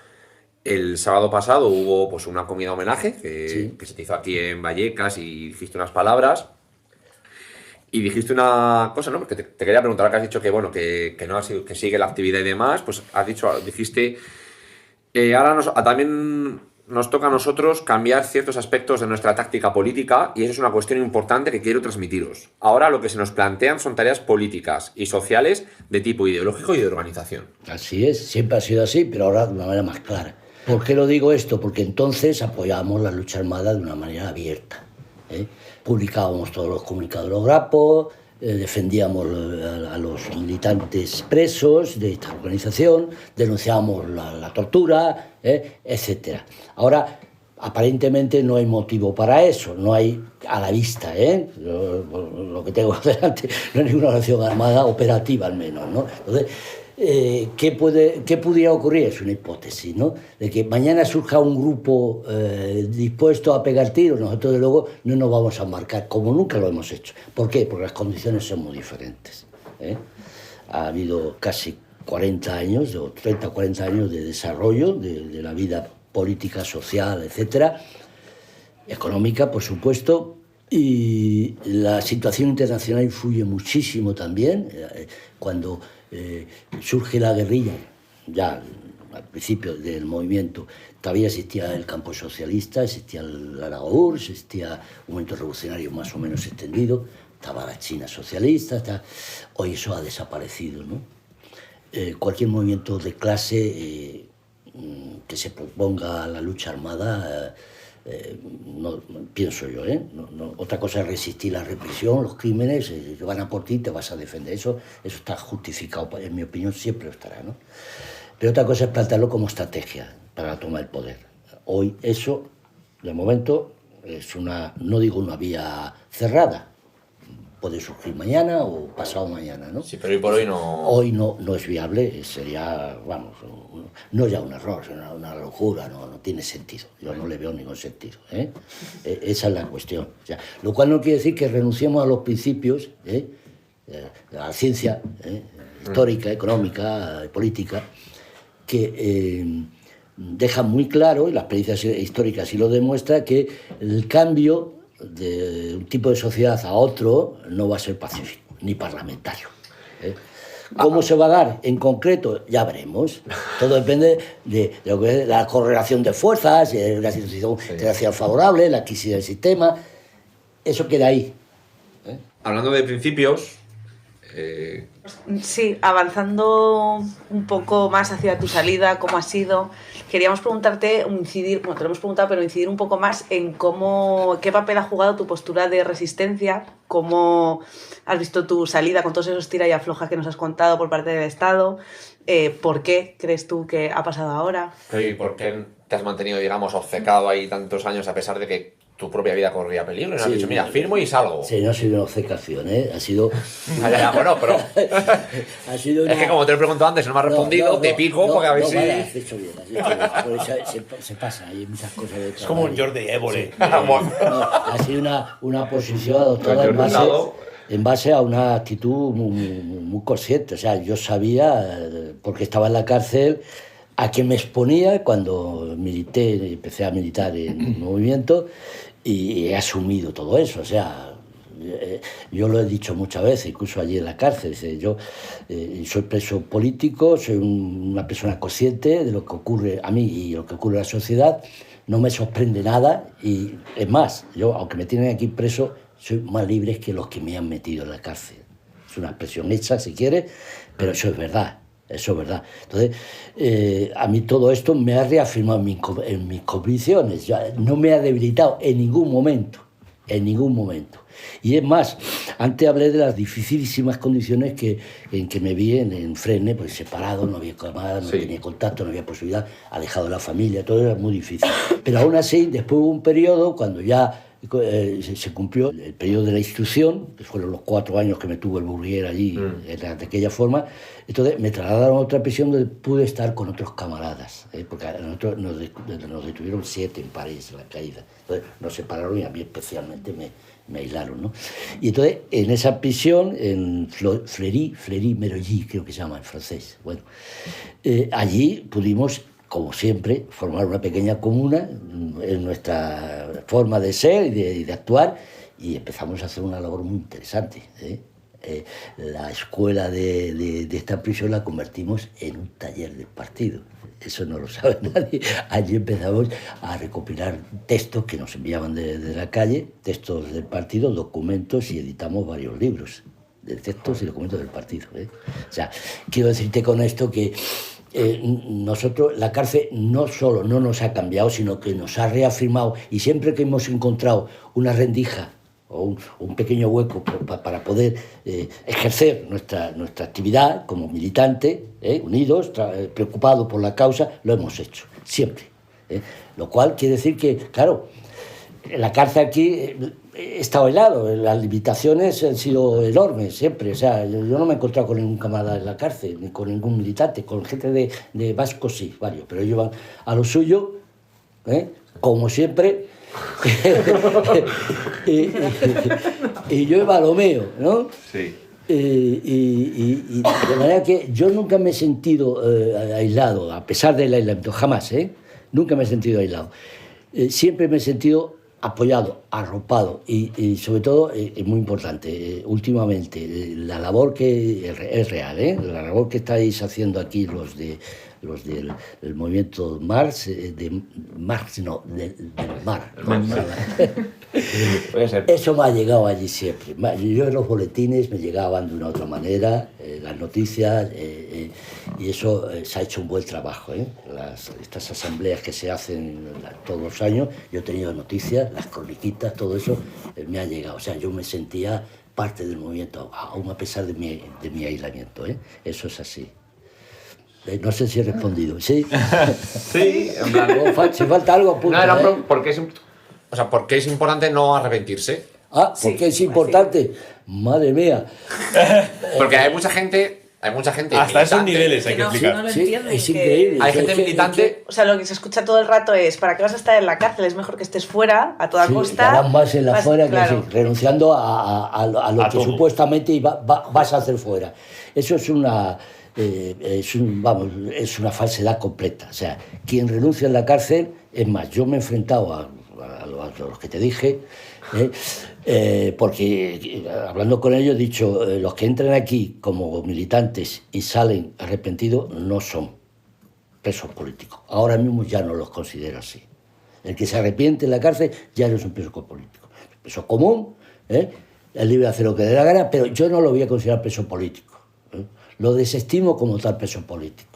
el sábado pasado, hubo pues una comida homenaje que se te hizo aquí en Vallecas y dijiste unas palabras. Y dijiste una cosa, ¿no? Porque te quería preguntar, ahora que has dicho que, bueno, que no ha sido, que sigue la actividad y demás, pues dijiste, ahora también nos toca a nosotros cambiar ciertos aspectos de nuestra táctica política y eso es una cuestión importante que quiero transmitiros. Ahora lo que se nos plantean son tareas políticas y sociales de tipo ideológico y de organización. Así es, siempre ha sido así, pero ahora de una manera más clara. ¿Por qué lo digo esto? Porque entonces apoyábamos la lucha armada de una manera abierta. Publicábamos todos los comunicados de los grapos, defendíamos a los militantes presos de esta organización, denunciábamos la tortura, etc. Ahora, aparentemente no hay motivo para eso, no hay a la vista, lo que tengo delante, no hay ninguna organización armada operativa al menos, ¿no? Entonces, ¿qué pudiera ocurrir? Es una hipótesis, ¿no? De que mañana surja un grupo dispuesto a pegar tiros, nosotros de luego no nos vamos a marcar, como nunca lo hemos hecho. ¿Por qué? Porque las condiciones son muy diferentes. Ha habido casi 40 años, o 30 o 40 años de desarrollo de la vida política, social, etcétera, económica, por supuesto, y la situación internacional influye muchísimo también. Cuando surge la guerrilla, ya al principio del movimiento, todavía existía el campo socialista, existía la URSS, existía un movimiento revolucionario más o menos extendido, estaba la China socialista, hoy eso ha desaparecido, ¿no? Cualquier movimiento de clase que se proponga la lucha armada, no, pienso yo, otra cosa es resistir la represión, los crímenes, que van a por ti, te vas a defender, eso está justificado, en mi opinión siempre lo estará, ¿no? Pero otra cosa es plantearlo como estrategia para la toma del poder. Hoy eso, de momento, es no digo una vía cerrada, puede surgir mañana o pasado mañana, ¿no? Sí, pero hoy por hoy no... Hoy no es viable, sería, vamos, no ya un error, sino una locura, no tiene sentido. Yo no le veo ningún sentido, ¿eh? Esa es la cuestión. O sea, lo cual no quiere decir que renunciemos a los principios, a la ciencia histórica, económica, política, que dejan muy claro, y la experiencia histórica sí lo demuestra, que el cambio de un tipo de sociedad a otro no va a ser pacífico ni parlamentario. ¿Cómo se va a dar en concreto? Ya veremos. Todo depende de lo que es la correlación de fuerzas, la situación internacional favorable, la crisis del sistema. Eso queda ahí. Hablando de principios... Sí, avanzando un poco más hacia tu salida, cómo ha sido, queríamos preguntarte, incidir, bueno, te lo hemos preguntado, pero incidir un poco más en qué papel ha jugado tu postura de resistencia, cómo has visto tu salida con todos esos tira y afloja que nos has contado por parte del Estado, ¿por qué crees tú que ha pasado ahora? ¿Y por qué te has mantenido, digamos, obcecado ahí tantos años a pesar de que tu propia vida corría peligro? Y no has dicho, mira, firmo y salgo. Sí, no ha sido una obcecación, ha sido... Bueno, pero... ha sido una... Es que como te lo he preguntado antes, no me has respondido, te pico porque a ver si... Vale, has hecho bien. Se pasa, hay muchas cosas de es como un Jordi Évole. Sí, ha sido una posición adoptada en base a una actitud muy consciente. O sea, yo sabía, porque estaba en la cárcel, a qué me exponía cuando empecé a militar en el movimiento, y he asumido todo eso. O sea, yo lo he dicho muchas veces, incluso allí en la cárcel. Yo soy preso político, soy una persona consciente de lo que ocurre a mí y lo que ocurre en la sociedad. No me sorprende nada, y es más, yo, aunque me tienen aquí preso, soy más libre que los que me han metido en la cárcel. Es una expresión hecha, si quieres, pero eso es verdad. Eso es verdad. Entonces, a mí todo esto me ha reafirmado en mis convicciones. No me ha debilitado en ningún momento. En ningún momento. Y es más, antes hablé de las dificilísimas condiciones en que me vi en Fresne, pues separado, no había cámara, no tenía contacto, no había posibilidad, alejado de la familia, todo era muy difícil. Pero aún así, después hubo un periodo, cuando ya se cumplió el periodo de la instrucción, que fueron los 4 años que me tuvo el Bourrier allí, de aquella forma. Entonces me trasladaron a otra prisión donde pude estar con otros camaradas, porque a nosotros nos detuvieron 7 en París, en la caída. Entonces nos separaron y a mí especialmente me aislaron, ¿no? Y entonces en esa prisión, en Fleury-Mérogis, creo que se llama en francés, bueno, allí pudimos, como siempre, formar una pequeña comuna en nuestra forma de ser y de actuar, y empezamos a hacer una labor muy interesante. La escuela de esta prisión la convertimos en un taller del partido. Eso no lo sabe nadie. Allí empezamos a recopilar textos que nos enviaban de la calle, textos del partido, documentos, y editamos varios libros de textos y documentos del partido. O sea, quiero decirte con esto que nosotros, la cárcel no solo no nos ha cambiado, sino que nos ha reafirmado, y siempre que hemos encontrado una rendija o un pequeño hueco para poder ejercer nuestra actividad como militante, unidos, preocupados por la causa, lo hemos hecho, siempre. Lo cual quiere decir que, claro, la cárcel aquí está aislado, las limitaciones han sido enormes siempre. O sea, yo no me he encontrado con ningún camarada en la cárcel, ni con ningún militante, con gente de vascos sí, varios, pero ellos van a lo suyo, como siempre, y yo iba a lo mío, ¿no? Sí. Y de manera que yo nunca me he sentido aislado, a pesar del aislamiento, jamás, nunca me he sentido aislado. Siempre me he sentido apoyado, arropado, y sobre todo, es muy importante, últimamente, la labor que es real, la labor que estáis haciendo aquí los de los del movimiento Marx, del mar. Puede ser. Eso me ha llegado allí siempre. Yo en los boletines me llegaban de una u otra manera, las noticias, y eso se ha hecho un buen trabajo. Estas asambleas que se hacen todos los años, yo he tenido noticias, las croniquitas, todo eso me ha llegado. O sea, yo me sentía parte del movimiento, aún a pesar de mi aislamiento. Eso es así. No sé si he respondido. ¿Sí? Sí, en plan... Si falta algo, apunta. No, era porque es... O sea, ¿por qué es importante no arrepentirse? ¿Por qué es importante? Madre mía. Porque hay mucha gente Hasta esos militante. niveles hay que no explicar. lo Sí, entienden, es que- increíble. Hay gente militante. O sea, lo que se escucha todo el rato es, ¿para qué vas a estar en la cárcel? Es mejor que estés fuera, a toda Sí, costa. ganan más en la Vas- fuera claro. que sí, renunciando a lo A que todo. supuestamente vas a hacer fuera. Eso es es una falsedad completa. O sea, quien renuncia en la cárcel, es más, yo me he enfrentado a los que te dije, porque hablando con ellos he dicho, los que entran aquí como militantes y salen arrepentidos no son presos políticos. Ahora mismo ya no los considero así. El que se arrepiente en la cárcel ya no es un preso político. Es un preso común, es libre de hacer lo que le dé la gana, pero yo no lo voy a considerar preso político. Lo desestimo como tal preso político.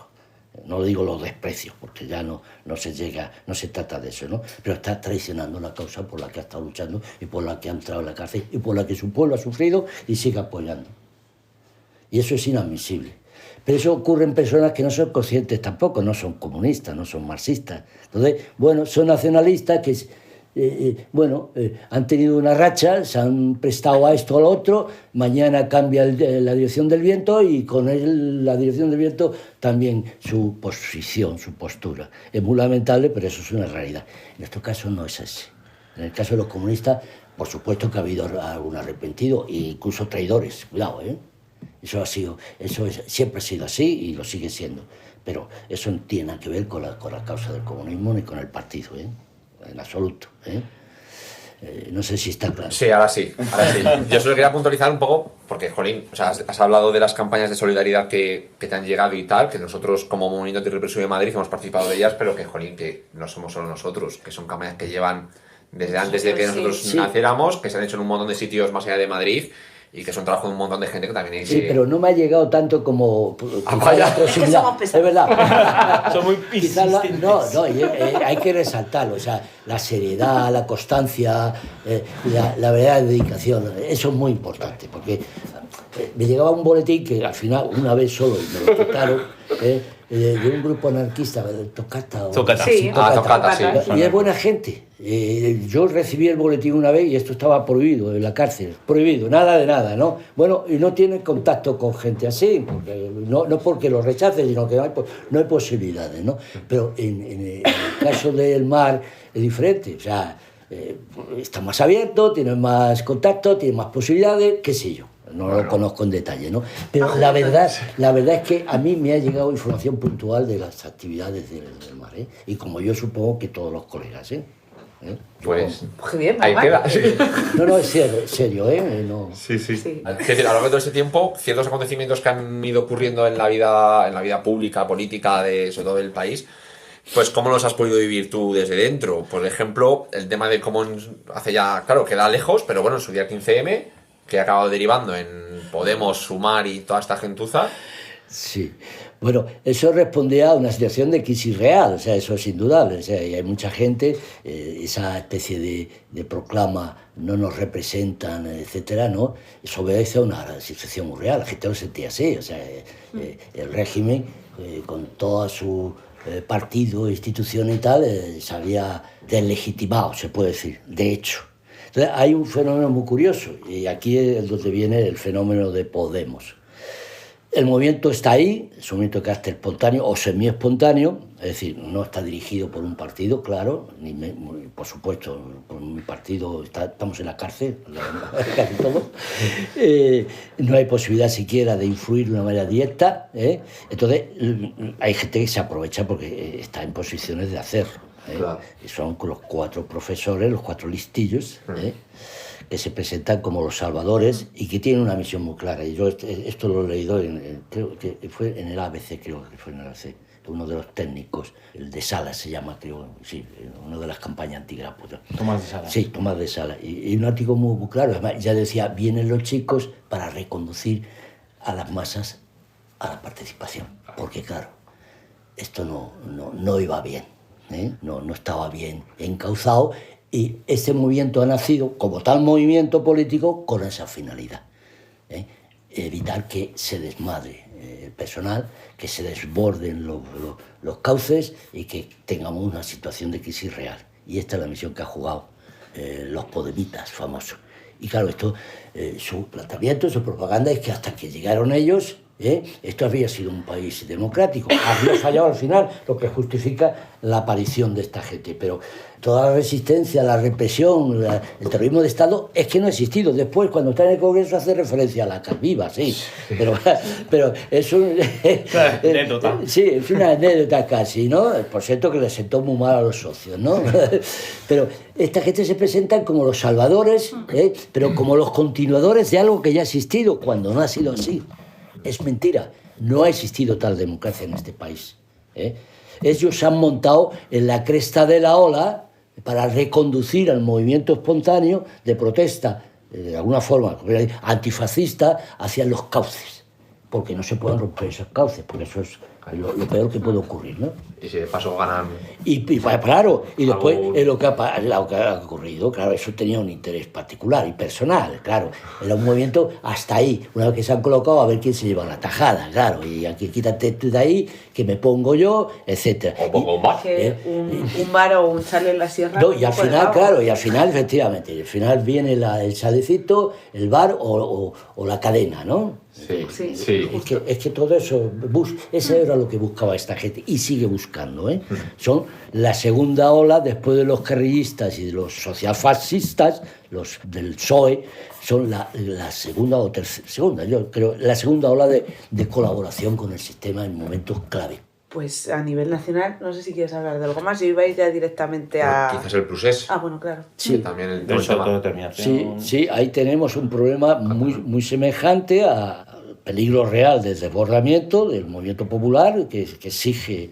No digo los desprecios, porque ya no se trata de eso, ¿no? Pero está traicionando la causa por la que ha estado luchando y por la que ha entrado en la cárcel y por la que su pueblo ha sufrido y sigue apoyando. Y eso es inadmisible. Pero eso ocurre en personas que no son conscientes tampoco, no son comunistas, no son marxistas. Entonces, bueno, son nacionalistas que, han tenido una racha, se han prestado a esto o a lo otro, mañana cambia la dirección del viento y con la dirección del viento también su posición, su postura. Es muy lamentable, pero eso es una realidad. En nuestro caso no es así. En el caso de los comunistas, por supuesto que ha habido algún arrepentido e incluso traidores. Cuidado, ¿eh? Siempre ha sido así y lo sigue siendo. Pero eso no tiene nada que ver con la causa del comunismo ni con el partido, en absoluto. No sé si está claro. Sí, ahora sí. Yo solo quería puntualizar un poco, porque, jolín, o sea, has hablado de las campañas de solidaridad que te han llegado y tal, que nosotros como Movimiento Antirrepresivo de Madrid hemos participado de ellas, pero que, jolín, que no somos solo nosotros, que son campañas que llevan desde antes de que nosotros naciéramos, que se han hecho en un montón de sitios más allá de Madrid, y que son trabajo de un montón de gente que también hay que... Sí, pero no me ha llegado tanto como... vaya. La proximidad. Es que somos pesados. Es verdad. Son muy Quizás insistentes. hay que resaltarlo. O sea, la seriedad, la constancia, la verdadera dedicación. Eso es muy importante, porque me llegaba un boletín que al final, una vez solo, y me lo quitaron, de un grupo anarquista, Tocata. Tocata. Sí, Tocata, sí. Y es buena gente. Yo recibí el boletín una vez y esto estaba prohibido en la cárcel. Prohibido, nada de nada, ¿no? Bueno, y no tienen contacto con gente así, porque, no porque lo rechacen, sino que no hay posibilidades, ¿no? Pero en el caso del mar es diferente. O sea, está más abierto, tiene más contacto, tiene más posibilidades, qué sé yo. No lo conozco en detalle, ¿no? Pero la verdad es que a mí me ha llegado información puntual de las actividades del mar, ¿eh? Y como yo supongo que todos los colegas, ¿eh? Pues Qué bien, ahí mamá. queda. No, es serio, ¿eh? No. Sí. Sí. Es decir, a lo largo de todo este tiempo, ciertos acontecimientos que han ido ocurriendo en la vida pública, política, sobre todo del país, pues ¿cómo los has podido vivir tú desde dentro? Por ejemplo, el tema de cómo hace ya, claro, queda lejos, pero bueno, en su día 15M, que ha acabado derivando en Podemos, Sumar y toda esta gentuza. Sí. Bueno, eso respondía a una situación de crisis real, o sea, eso es indudable. O sea, y hay mucha gente, esa especie de proclama, no nos representan, etcétera, ¿no? Eso obedece a una situación muy real. La gente lo sentía así, o sea, el régimen, con todo su partido, institución y tal, se había deslegitimado, se puede decir, de hecho. Entonces, hay un fenómeno muy curioso, y aquí es donde viene el fenómeno de Podemos. El movimiento está ahí, es un movimiento de carácter espontáneo o semi-espontáneo, es decir, no está dirigido por un partido, claro, por supuesto, por mi partido estamos en la cárcel, casi todos. No hay posibilidad siquiera de influir de una manera directa, entonces hay gente que se aprovecha porque está en posiciones de hacerlo. Claro. Y son los 4 profesores, los 4 listillos, que se presentan como los salvadores y que tienen una misión muy clara. Y yo esto lo he leído, creo que fue en el ABC, creo que fue en el ABC. uno de los técnicos, el de Sala se llama, creo, sí, una de las campañas antigrapos. Tomás de Sala. Sí, Tomás de Sala. Y un artículo muy claro, además ya decía, vienen los chicos para reconducir a las masas a la participación. Porque claro, esto no iba bien, ¿eh? No estaba bien encauzado, y este movimiento ha nacido como tal movimiento político con esa finalidad, ¿eh? Evitar que se desmadre el personal, que se desborden los cauces y que tengamos una situación de crisis real. Y esta es la misión que ha jugado los podemitas famosos. Y claro, esto, su planteamiento, su propaganda es que hasta que llegaron ellos, esto había sido un país democrático. Había fallado al final, lo que justifica la aparición de esta gente. Pero toda la resistencia, la represión, el terrorismo de Estado es que no ha existido. Después, cuando está en el Congreso, hace referencia a la Calviva, sí. Pero es un... anécdota. Sí, es una anécdota casi, ¿no? Por cierto, que le sentó muy mal a los socios, ¿no? Pero esta gente se presenta como los salvadores, pero como los continuadores de algo que ya ha existido, cuando no ha sido así. Es mentira, no ha existido tal democracia en este país. Ellos se han montado en la cresta de la ola para reconducir al movimiento espontáneo de protesta, de alguna forma antifascista, hacia los cauces, porque no se pueden romper esos cauces, porque eso es lo peor que puede ocurrir, ¿no? Y si de paso ganan... Y claro, y después algo... lo que ha ocurrido, claro, eso tenía un interés particular y personal, claro. Era un movimiento hasta ahí, una vez que se han colocado, a ver quién se lleva la tajada, claro, y aquí quítate tú de ahí, que me pongo yo, etc. O pongo un bar. Un bar o un chale en la sierra. No, y al final, claro, y al final, efectivamente, al final viene el chalecito, el bar o la cadena, ¿no? Sí. Es que todo eso, eso era lo que buscaba esta gente y sigue buscando, ¿eh? Son la segunda ola, después de los carrillistas y de los socialfascistas, los del PSOE, son la segunda o segunda, yo creo, la segunda ola de colaboración con el sistema en momentos clave. Pues a nivel nacional, no sé si quieres hablar de algo más. Yo iba a ir ya directamente a... Quizás el procés. Ah, bueno, claro. Sí. También el De tema. autodeterminación. Sí, ahí tenemos un problema muy semejante al peligro real del desbordamiento del movimiento popular que exige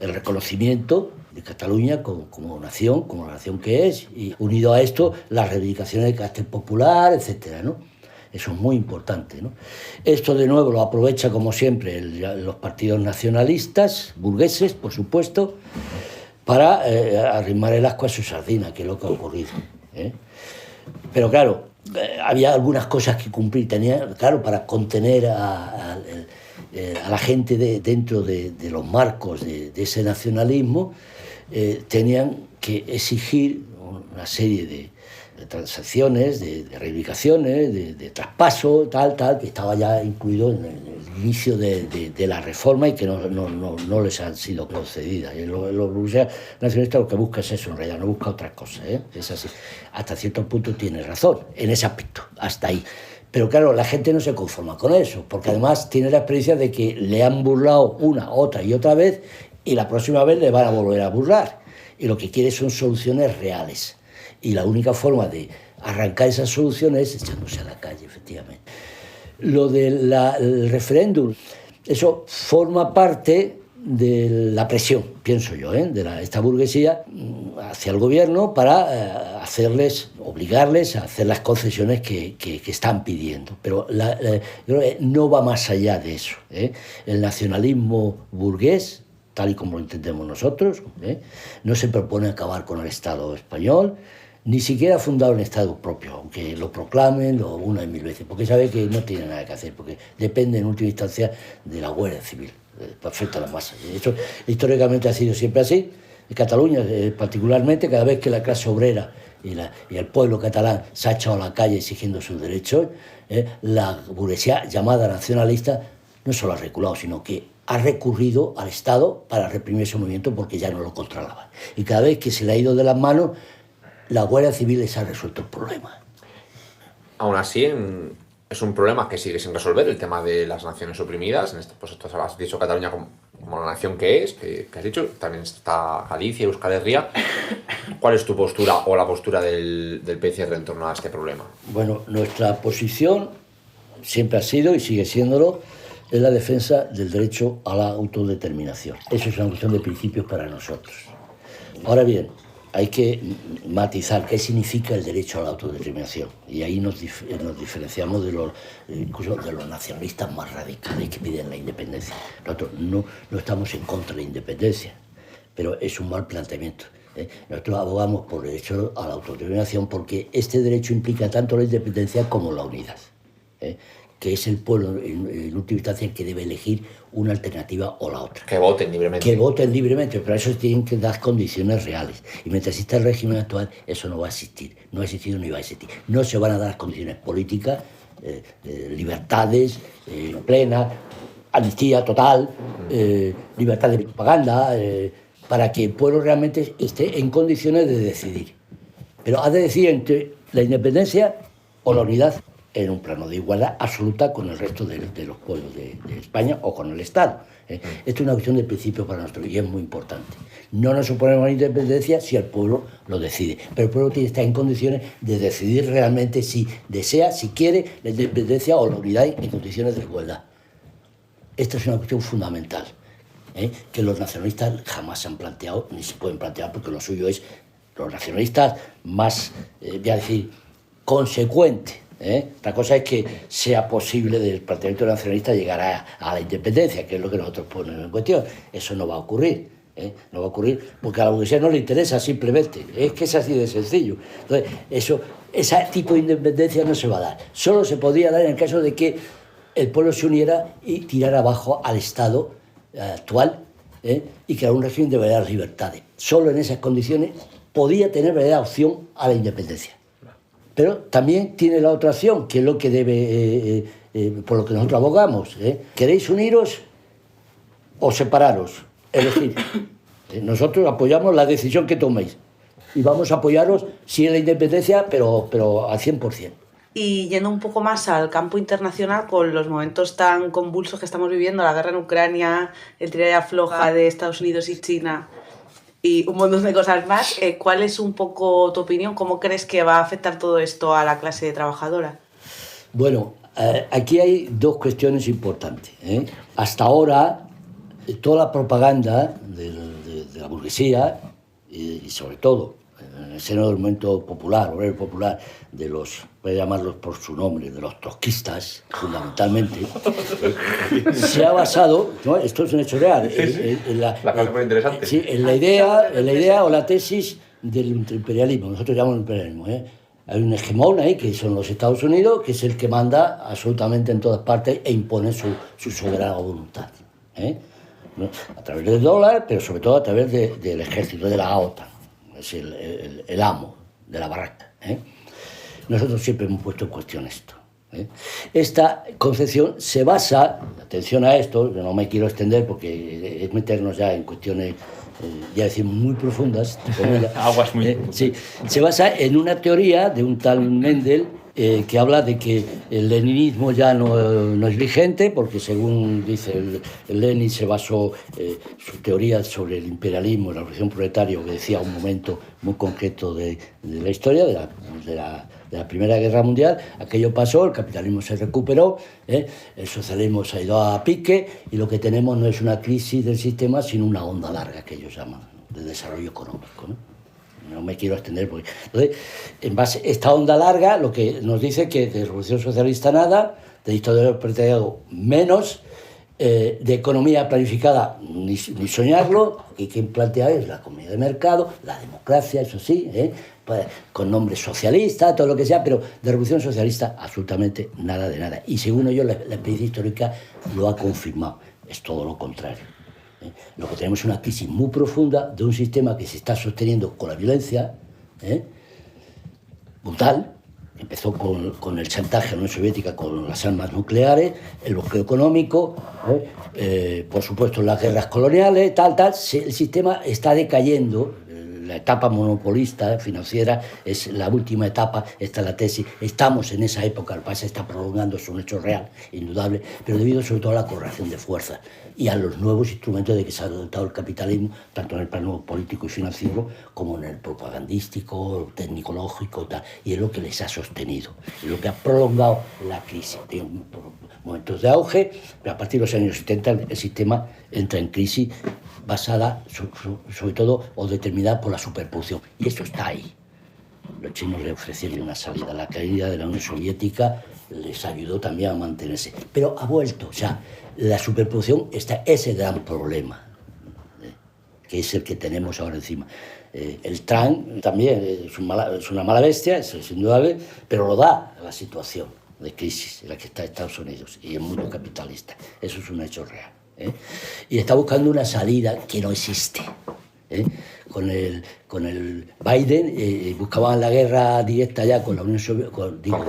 el reconocimiento de Cataluña como nación que es, y unido a esto las reivindicaciones de carácter popular, etcétera, ¿no? Eso es muy importante, ¿no? Esto de nuevo lo aprovecha como siempre los partidos nacionalistas, burgueses, por supuesto, para arrimar el ascua a su sardina, que es lo que ha ocurrido, ¿eh? Pero claro, había algunas cosas que cumplir, claro, para contener a la gente dentro de los marcos de ese nacionalismo, tenían que exigir una serie de transacciones, de reivindicaciones, de traspaso, tal, que estaba ya incluido en el inicio de la reforma y que no les han sido concedidas. Y los burgueses nacionalistas lo que buscan es eso, en realidad, no busca otra cosa, ¿eh? Es así. Hasta cierto punto tiene razón, en ese aspecto, hasta ahí. Pero claro, la gente no se conforma con eso, porque además tiene la experiencia de que le han burlado una, otra y otra vez, y la próxima vez le van a volver a burlar. Y lo que quiere son soluciones reales. Y la única forma de arrancar esas soluciones es echándose a la calle, efectivamente. Lo del referéndum, eso forma parte de la presión, pienso yo, de esta burguesía hacia el gobierno para obligarles a hacer las concesiones que están pidiendo. Pero yo creo que no va más allá de eso, ¿eh? El nacionalismo burgués, tal y como lo entendemos nosotros, no se propone acabar con el Estado español, ni siquiera fundar un Estado propio, aunque lo proclamen una y mil veces, porque sabe que no tiene nada que hacer, porque depende en última instancia de la Guardia Civil, afecta a la masa. Esto históricamente ha sido siempre así. En Cataluña, particularmente, cada vez que la clase obrera y el pueblo catalán se ha echado a la calle exigiendo sus derechos, la burguesía llamada nacionalista no solo ha reculado, sino que ha recurrido al Estado para reprimir ese movimiento porque ya no lo controlaba. Y cada vez que se le ha ido de las manos, la Guardia Civil les ha resuelto el problema. Aún así, es un problema que sigue sin resolver, el tema de las naciones oprimidas. Pues esto has dicho Cataluña como la nación que es, que has dicho, también está Galicia, Euskal Herria. ¿Cuál es tu postura o la postura del PCR en torno a este problema? Bueno, nuestra posición siempre ha sido y sigue siéndolo es la defensa del derecho a la autodeterminación. Eso es una cuestión de principios para nosotros. Ahora bien, hay que matizar qué significa el derecho a la autodeterminación. Y ahí nos diferenciamos incluso de los nacionalistas más radicales que piden la independencia. Nosotros no estamos en contra de la independencia, pero es un mal planteamiento. Nosotros abogamos por el derecho a la autodeterminación porque este derecho implica tanto la independencia como la unidad, que es el pueblo, en última instancia, el que debe elegir una alternativa o la otra. Que voten libremente. Que voten libremente, pero eso tienen que dar condiciones reales. Y mientras exista el régimen actual, eso no va a existir. No ha existido ni va a existir. No se van a dar condiciones políticas, libertades plenas, amnistía total, libertad de propaganda, para que el pueblo realmente esté en condiciones de decidir. Pero ha de decidir entre la independencia o la unidad en un plano de igualdad absoluta con el resto de los pueblos de España o con el Estado. Esto es una cuestión de principio para nosotros y es muy importante. No nos oponemos a la independencia si el pueblo lo decide, pero el pueblo tiene que estar en condiciones de decidir realmente si desea, si quiere la independencia o la unidad en condiciones de igualdad. Esta es una cuestión fundamental, que los nacionalistas jamás se han planteado ni se pueden plantear, porque lo suyo es los nacionalistas más, voy a decir, consecuente. Otra cosa es que sea posible del planteamiento nacionalista llegar a la independencia, que es lo que nosotros ponemos en cuestión. Eso no va a ocurrir. No va a ocurrir porque a la burguesía no le interesa simplemente. Es que es así de sencillo. Entonces, ese tipo de independencia no se va a dar. Solo se podría dar en el caso de que el pueblo se uniera y tirara abajo al Estado actual y crear un régimen de verdaderas libertades. Solo en esas condiciones podía tener verdadera opción a la independencia. Pero también tiene la otra opción, que es lo que debe, por lo que nosotros abogamos. ¿Queréis uniros o separaros? Es decir, nosotros apoyamos la decisión que toméis y vamos a apoyaros si es la independencia, pero al 100%. Y yendo un poco más al campo internacional, con los momentos tan convulsos que estamos viviendo, la guerra en Ucrania, el tira y afloja de Estados Unidos y China y un montón de cosas más, ¿cuál es un poco tu opinión? ¿Cómo crees que va a afectar todo esto a la clase trabajadora? Bueno, aquí hay dos cuestiones importantes. Hasta ahora, toda la propaganda de la burguesía, y sobre todo en el seno del movimiento popular, obrero popular, de los, voy a llamarlos por su nombre, de los trotskistas, fundamentalmente, se ha basado, ¿no? Esto es un hecho real, en la idea o la tesis del imperialismo. Nosotros llamamos imperialismo. Hay un hegemón ahí, que son los Estados Unidos, que es el que manda absolutamente en todas partes e impone su soberana voluntad. A través del dólar, pero sobre todo a través del ejército, de la OTAN. Es el amo de la barraca. Nosotros siempre hemos puesto en cuestión esto. Esta concepción se basa, atención a esto, no me quiero extender porque es meternos ya en cuestiones, ya decir, muy profundas. Aguas muy sí, se basa en una teoría de un tal Mendel, que habla de que el leninismo ya no es vigente, porque según dice el Lenin se basó su teoría sobre el imperialismo y la revolución proletaria, que decía un momento muy concreto de la historia, de la Primera Guerra Mundial. Aquello pasó, el capitalismo se recuperó, el socialismo se ha ido a pique y lo que tenemos no es una crisis del sistema, sino una onda larga, que ellos llaman, de desarrollo económico, No me quiero extender porque... Entonces, en base a esta onda larga, lo que nos dice que de revolución socialista nada, de historia del proletariado menos, de economía planificada ni soñarlo, y quien plantea es la economía de mercado, la democracia, eso sí, pues, con nombre socialista, todo lo que sea, pero de revolución socialista absolutamente nada de nada. Y según ellos, la experiencia histórica lo ha confirmado, es todo lo contrario. Lo que tenemos es una crisis muy profunda de un sistema que se está sosteniendo con la violencia brutal. Empezó con el chantaje a la Unión Soviética con las armas nucleares, el bloqueo económico, por supuesto las guerras coloniales, el sistema está decayendo, la etapa monopolista financiera es la última etapa, esta es la tesis, estamos en esa época, el país se está prolongando, es un hecho real, indudable, pero debido sobre todo a la correlación de fuerzas y a los nuevos instrumentos de que se ha dotado el capitalismo, tanto en el plano político y financiero como en el propagandístico, tecnológico, tal, y es lo que les ha sostenido, es lo que ha prolongado la crisis. Tiene momentos de auge, pero a partir de los años 70 el sistema entra en crisis basada sobre todo o determinada por la superposición. Y eso está ahí. Los chinos le ofrecieron una salida. La caída de la Unión Soviética les ayudó también a mantenerse. Pero ha vuelto. O sea, la superposición está ese gran problema, que es el que tenemos ahora encima. El Trump también es una mala bestia, es indudable, pero lo da a la situación de crisis en la que está Estados Unidos y el mundo capitalista. Eso es un hecho real. Y está buscando una salida que no existe. Con el Biden buscaban la guerra directa ya con la Unión Soviética,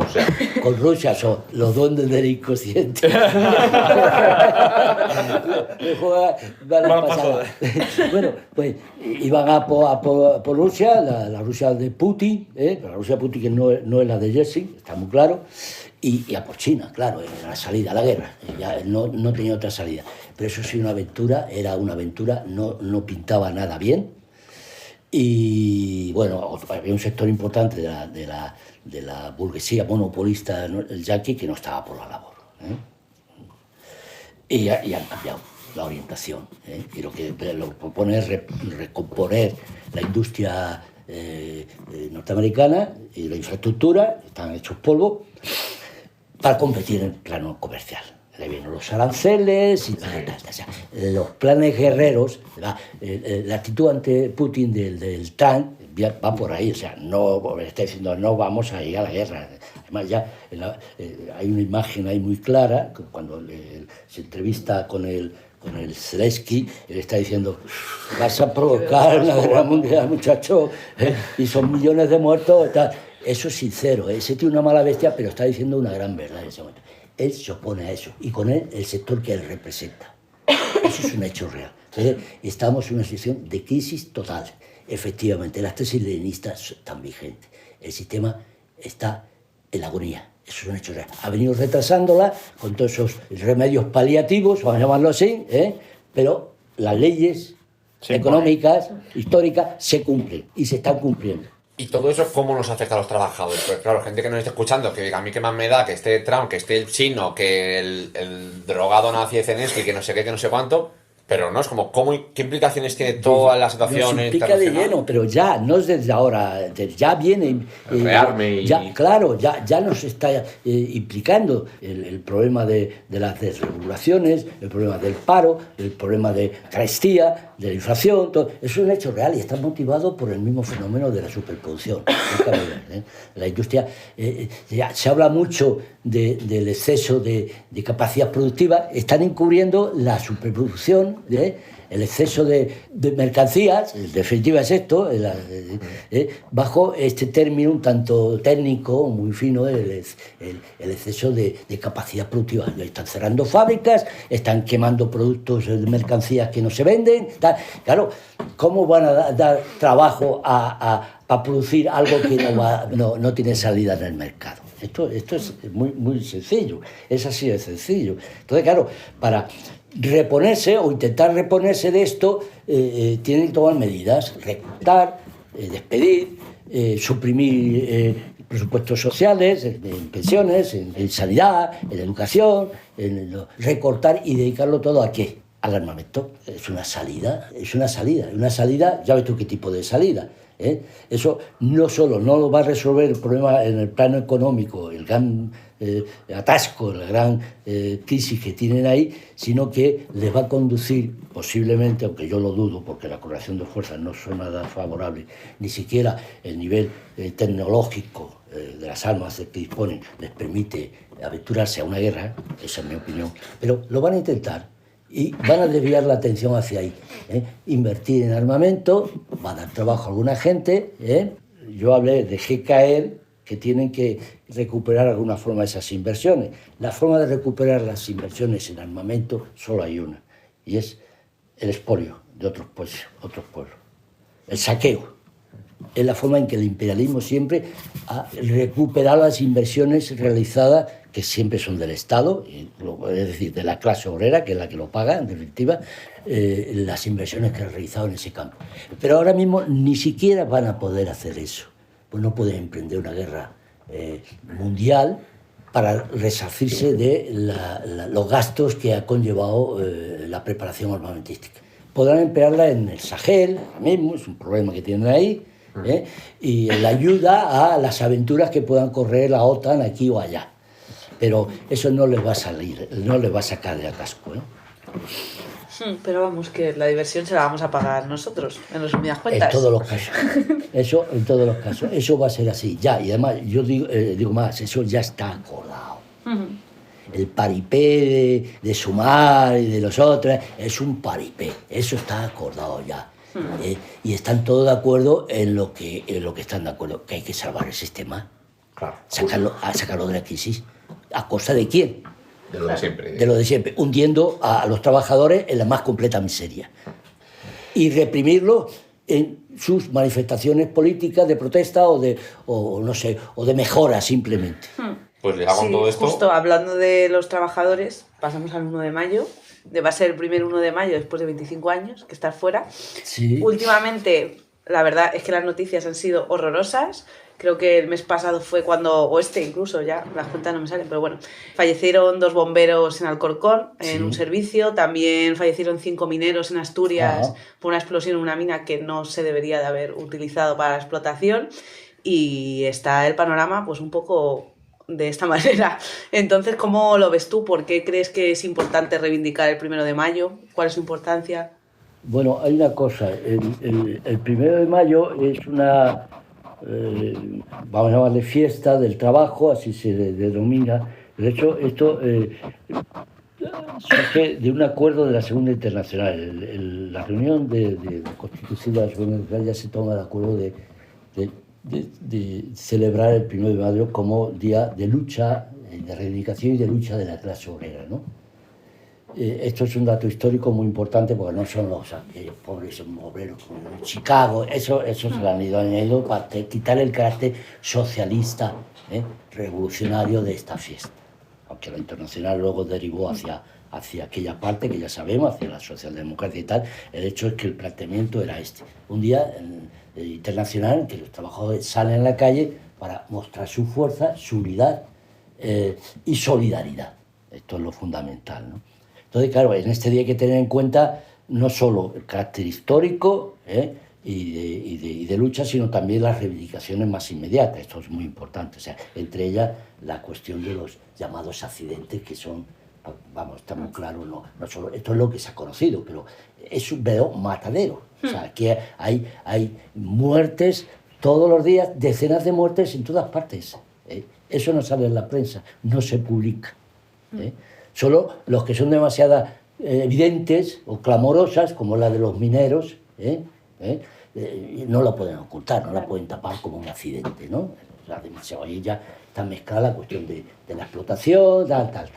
con Rusia, son los duendes del inconsciente. Bueno, pues iban a por Rusia, la Rusia de Putin, la Rusia de Putin que no es la de Yeltsin, está muy claro. Y a por China, claro, en la salida a la guerra. Ya no tenía otra salida. Pero eso sí, era una aventura, no pintaba nada bien. Y bueno, había un sector importante de la burguesía monopolista, el yaqui, que no estaba por la labor. Y han cambiado la orientación. Y lo que propone es recomponer la industria norteamericana y la infraestructura, están hechos polvo, para competir en el plano comercial. Le vienen los aranceles y tal. O sea, los planes guerreros, la actitud ante Putin del Trump va por ahí. O sea, no está diciendo no vamos a ir a la guerra. Además, ya hay una imagen ahí muy clara, cuando se entrevista con el Zelensky, él está diciendo, vas a provocar una guerra mundial, muchacho, y son millones de muertos, tal. Eso es sincero, ese tiene una mala bestia, pero está diciendo una gran verdad en ese momento. Él se opone a eso, y con él el sector que él representa. Eso es un hecho real. Entonces, estamos en una situación de crisis total. Efectivamente, las tesis leninistas están vigentes. El sistema está en la agonía. Eso es un hecho real. Ha venido retrasándola con todos esos remedios paliativos, vamos a llamarlo así, pero las leyes económicas, históricas, se cumplen y se están cumpliendo. ¿Y todo eso cómo nos afecta a los trabajadores? Pues claro, gente que nos esté escuchando, que diga, a mí qué más me da que esté Trump, que esté el chino, que el drogado nazi de Zelensky, que no sé qué, que no sé cuánto, pero no, es como, ¿qué implicaciones tiene toda la situación nos implica de lleno, pero ya, no es desde ahora, ya viene... Claro, ya nos está implicando el problema de las desregulaciones, el problema del paro, el problema de carestía, de la inflación, todo. Eso es un hecho real y está motivado por el mismo fenómeno de la superproducción. La industria, se habla mucho del exceso de capacidad productiva, están encubriendo la superproducción, el exceso de mercancías, en definitiva es esto, bajo este término un tanto técnico, muy fino, el exceso de capacidad productiva. Están cerrando fábricas, están quemando productos de mercancías que no se venden. Claro, ¿cómo van a dar trabajo a producir algo que no tiene salida en el mercado? Esto es muy, muy sencillo, es así de sencillo. Entonces, claro, para reponerse o intentar reponerse de esto, tienen que tomar medidas, recortar, despedir, suprimir presupuestos sociales, en pensiones, en sanidad, en educación, recortar y dedicarlo todo ¿a qué? Al armamento. Es una salida, ya ves tú qué tipo de salida. Eso no solo no lo va a resolver el problema en el plano económico, el gran atasco, la gran crisis que tienen ahí, sino que les va a conducir posiblemente, aunque yo lo dudo porque la correlación de fuerzas no son nada favorable, ni siquiera el nivel tecnológico de las armas de que disponen les permite aventurarse a una guerra, esa es mi opinión, pero lo van a intentar. Y van a desviar la atención hacia ahí. Invertir en armamento, va a dar trabajo a alguna gente. Yo dejé caer que tienen que recuperar de alguna forma esas inversiones. La forma de recuperar las inversiones en armamento solo hay una, y es el expolio de otros pueblos, el saqueo. es la forma en que el imperialismo siempre ha recuperado las inversiones realizadas, que siempre son del Estado, es decir, de la clase obrera, que es la que lo paga, en definitiva, las inversiones que ha realizado en ese campo. Pero ahora mismo ni siquiera van a poder hacer eso, pues no pueden emprender una guerra mundial para resarcirse de los gastos que ha conllevado la preparación armamentística. Podrán emplearla en el Sahel, ahora mismo, es un problema que tienen ahí, y la ayuda a las aventuras que puedan correr la OTAN aquí o allá. Pero eso no les va a salir, no les va a sacar de atasco, ¿eh? Pero vamos, que la diversión se la vamos a pagar nosotros, en resumidas cuentas. En todos los casos. Eso, en todos los casos. Eso va a ser así, ya. Y además, yo digo más, eso ya está acordado. El paripé de Sumar y de los otros es un paripé. Eso está acordado ya. Y están todos de acuerdo en lo que están de acuerdo, que hay que salvar el sistema. Claro. Sacarlo de la crisis. ¿A costa de quién? De lo de siempre. De lo de siempre, hundiendo a los trabajadores en la más completa miseria. Y reprimirlo en sus manifestaciones políticas de protesta o de mejora simplemente. Pues ya con todo esto... Justo hablando de los trabajadores, pasamos al 1 de mayo. Va a ser el primer 1 de mayo después de 25 años que estar fuera. Sí. Últimamente, la verdad es que las noticias han sido horrorosas. Creo que el mes pasado fue cuando, o incluso, ya las cuentas no me salen, pero bueno, fallecieron 2 bomberos en Alcorcón, en un servicio, también fallecieron 5 mineros en Asturias por una explosión en una mina que no se debería de haber utilizado para la explotación, y está el panorama pues un poco de esta manera. Entonces, ¿cómo lo ves tú? ¿Por qué crees que es importante reivindicar el 1 de mayo? ¿Cuál es su importancia? Bueno, hay una cosa, el 1 de mayo es una... vamos a llamarle fiesta del trabajo, así se denomina. De hecho, esto surge de un acuerdo de la Segunda Internacional. La reunión de Constitución de la Segunda Internacional ya se toma el acuerdo de celebrar el 1 de mayo como día de lucha, de reivindicación y de lucha de la clase obrera, ¿no? Esto es un dato histórico muy importante porque no son los pobres obreros como en Chicago, eso se lo han ido añadiendo para quitar el carácter socialista, revolucionario de esta fiesta. Aunque lo internacional luego derivó hacia aquella parte que ya sabemos, hacia la socialdemocracia y tal, el hecho es que el planteamiento era este. Un día internacional en que los trabajadores salen a la calle para mostrar su fuerza, su unidad y solidaridad. Esto es lo fundamental, ¿no? Entonces, claro, en este día hay que tener en cuenta no solo el carácter histórico y de lucha, sino también las reivindicaciones más inmediatas. Esto es muy importante. O sea, entre ellas la cuestión de los llamados accidentes, que son, vamos, está muy claro, no solo, esto es lo que se ha conocido, pero es un verdadero matadero. O sea, aquí hay muertes todos los días, decenas de muertes en todas partes. Eso no sale en la prensa, no se publica. Solo los que son demasiado evidentes o clamorosas, como la de los mineros, no la pueden ocultar, no la pueden tapar como un accidente, ¿no? O sea, demasiado. Ahí ya está mezclada la cuestión de la explotación, tal.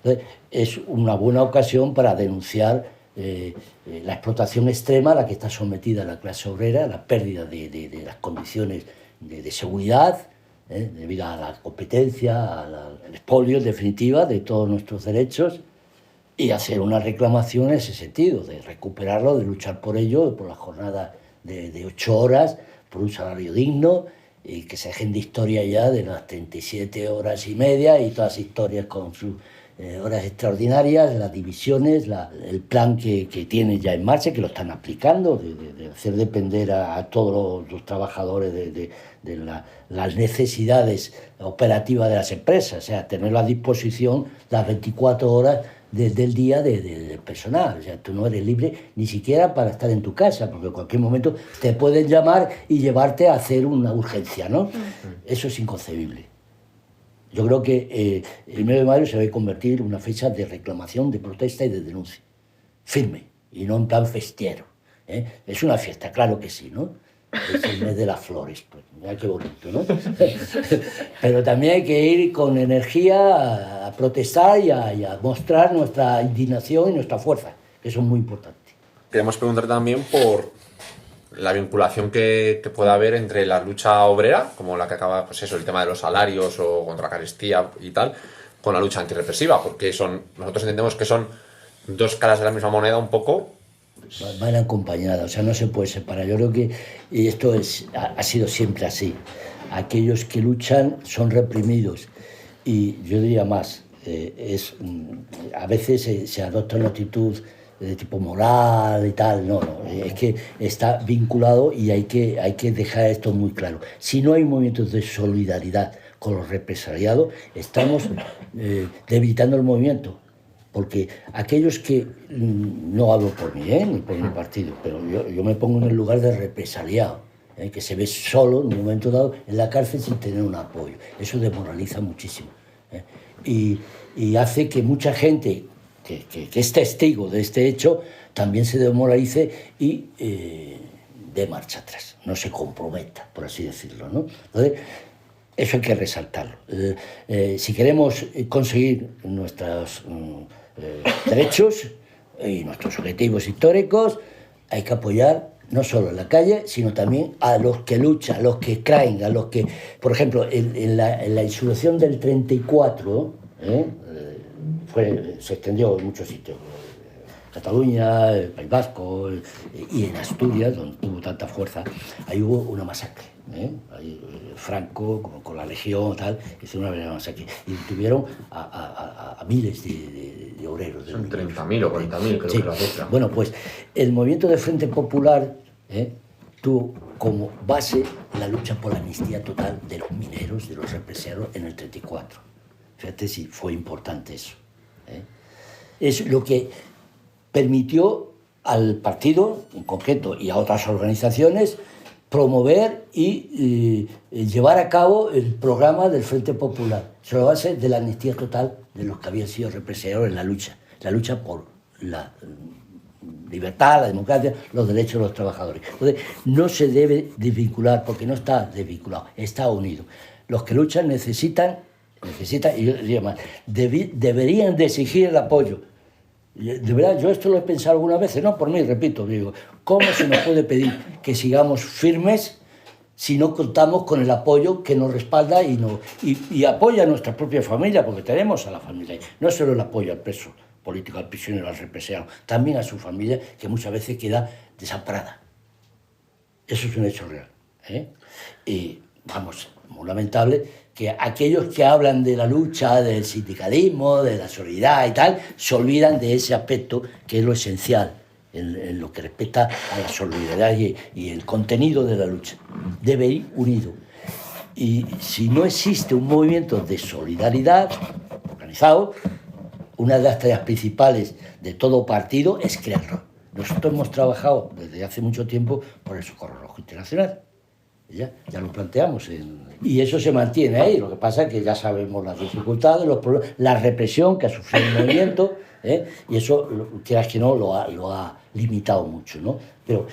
Entonces, es una buena ocasión para denunciar la explotación extrema a la que está sometida la clase obrera, la pérdida de las condiciones de seguridad, debido a la competencia, al expolio, en definitiva, de todos nuestros derechos, y hacer una reclamación en ese sentido, de recuperarlo, de luchar por ello, por la jornada de 8 horas, por un salario digno, y que se dejen de historia ya de las 37 horas y media y todas las historias con sus horas extraordinarias, las divisiones, el plan que tienen ya en marcha, que lo están aplicando, de hacer depender a todos los trabajadores de las necesidades operativas de las empresas, o sea, tener a disposición las 24 horas del día del personal. O sea, tú no eres libre ni siquiera para estar en tu casa, porque en cualquier momento te pueden llamar y llevarte a hacer una urgencia, ¿no? Eso es inconcebible. Yo creo que el 1 de mayo se va a convertir en una fecha de reclamación, de protesta y de denuncia. Firme, y no en plan festiero. Es una fiesta, claro que sí, ¿no? Es el mes de las flores, pues, mira qué bonito, ¿no? Pero también hay que ir con energía a protestar y a mostrar nuestra indignación y nuestra fuerza, que eso es muy importante. Queremos preguntar también por la vinculación que pueda haber entre la lucha obrera, como la que acaba, pues eso, el tema de los salarios o contra la carestía y tal, con la lucha antirrepresiva, porque nosotros entendemos que son dos caras de la misma moneda un poco. Van acompañadas, o sea, no se puede separar. Yo creo que esto ha sido siempre así. Aquellos que luchan son reprimidos y yo diría más, a veces se adopta una actitud de tipo moral y tal, no, es que está vinculado y hay que dejar esto muy claro. Si no hay movimientos de solidaridad con los represaliados, estamos debilitando el movimiento. Porque aquellos que, no hablo por mí, ni por mi partido, pero yo me pongo en el lugar de represaliado, que se ve solo en un momento dado en la cárcel sin tener un apoyo. Eso demoraliza muchísimo. Y hace que mucha gente que es testigo de este hecho también se demoralice y dé marcha atrás, no se comprometa, por así decirlo, ¿no? Entonces, eso hay que resaltarlo. Si queremos conseguir nuestros derechos y nuestros objetivos históricos, hay que apoyar no solo en la calle, sino también a los que luchan, a los que caen, a los que... Por ejemplo, en la insurrección del 34, se extendió en muchos sitios. Cataluña, el País Vasco y en Asturias, donde tuvo tanta fuerza, ahí hubo una masacre. Ahí, Franco, con la Legión, tal, hizo una verdadera masacre. Y tuvieron a miles de obreros. Son 30.000 o 40.000, creo que la cifra. Bueno, pues el movimiento de Frente Popular tuvo como base la lucha por la amnistía total de los mineros, de los represaliados en el 34. Fíjate si fue importante eso. Es lo que permitió al partido, en concreto, y a otras organizaciones, promover y llevar a cabo el programa del Frente Popular, sobre la base de la amnistía total de los que habían sido represaliados en la lucha por la libertad, la democracia, los derechos de los trabajadores. Entonces, no se debe desvincular, porque no está desvinculado, está unido. Los que luchan necesitan, y yo diría más, deberían de exigir el apoyo. De verdad, yo esto lo he pensado algunas veces, no por mí, repito, digo, ¿cómo se nos puede pedir que sigamos firmes si no contamos con el apoyo que nos respalda y apoya a nuestra propia familia? Porque tenemos a la familia, no solo el apoyo al preso político, al prisionero, al represaliado, también a su familia, que muchas veces queda desamparada. Eso es un hecho real. Y, vamos, muy lamentable que aquellos que hablan de la lucha, del sindicalismo, de la solidaridad y tal, se olvidan de ese aspecto que es lo esencial en lo que respecta a la solidaridad y el contenido de la lucha. Debe ir unido. Y si no existe un movimiento de solidaridad organizado, una de las tareas principales de todo partido es crearlo. Nosotros hemos trabajado desde hace mucho tiempo por el Socorro Rojo Internacional. Ya lo planteamos. Y eso se mantiene ahí. Lo que pasa es que ya sabemos las dificultades, los problemas, la represión que ha sufrido el movimiento, y eso, quieras que no, lo ha limitado mucho, ¿no? Pero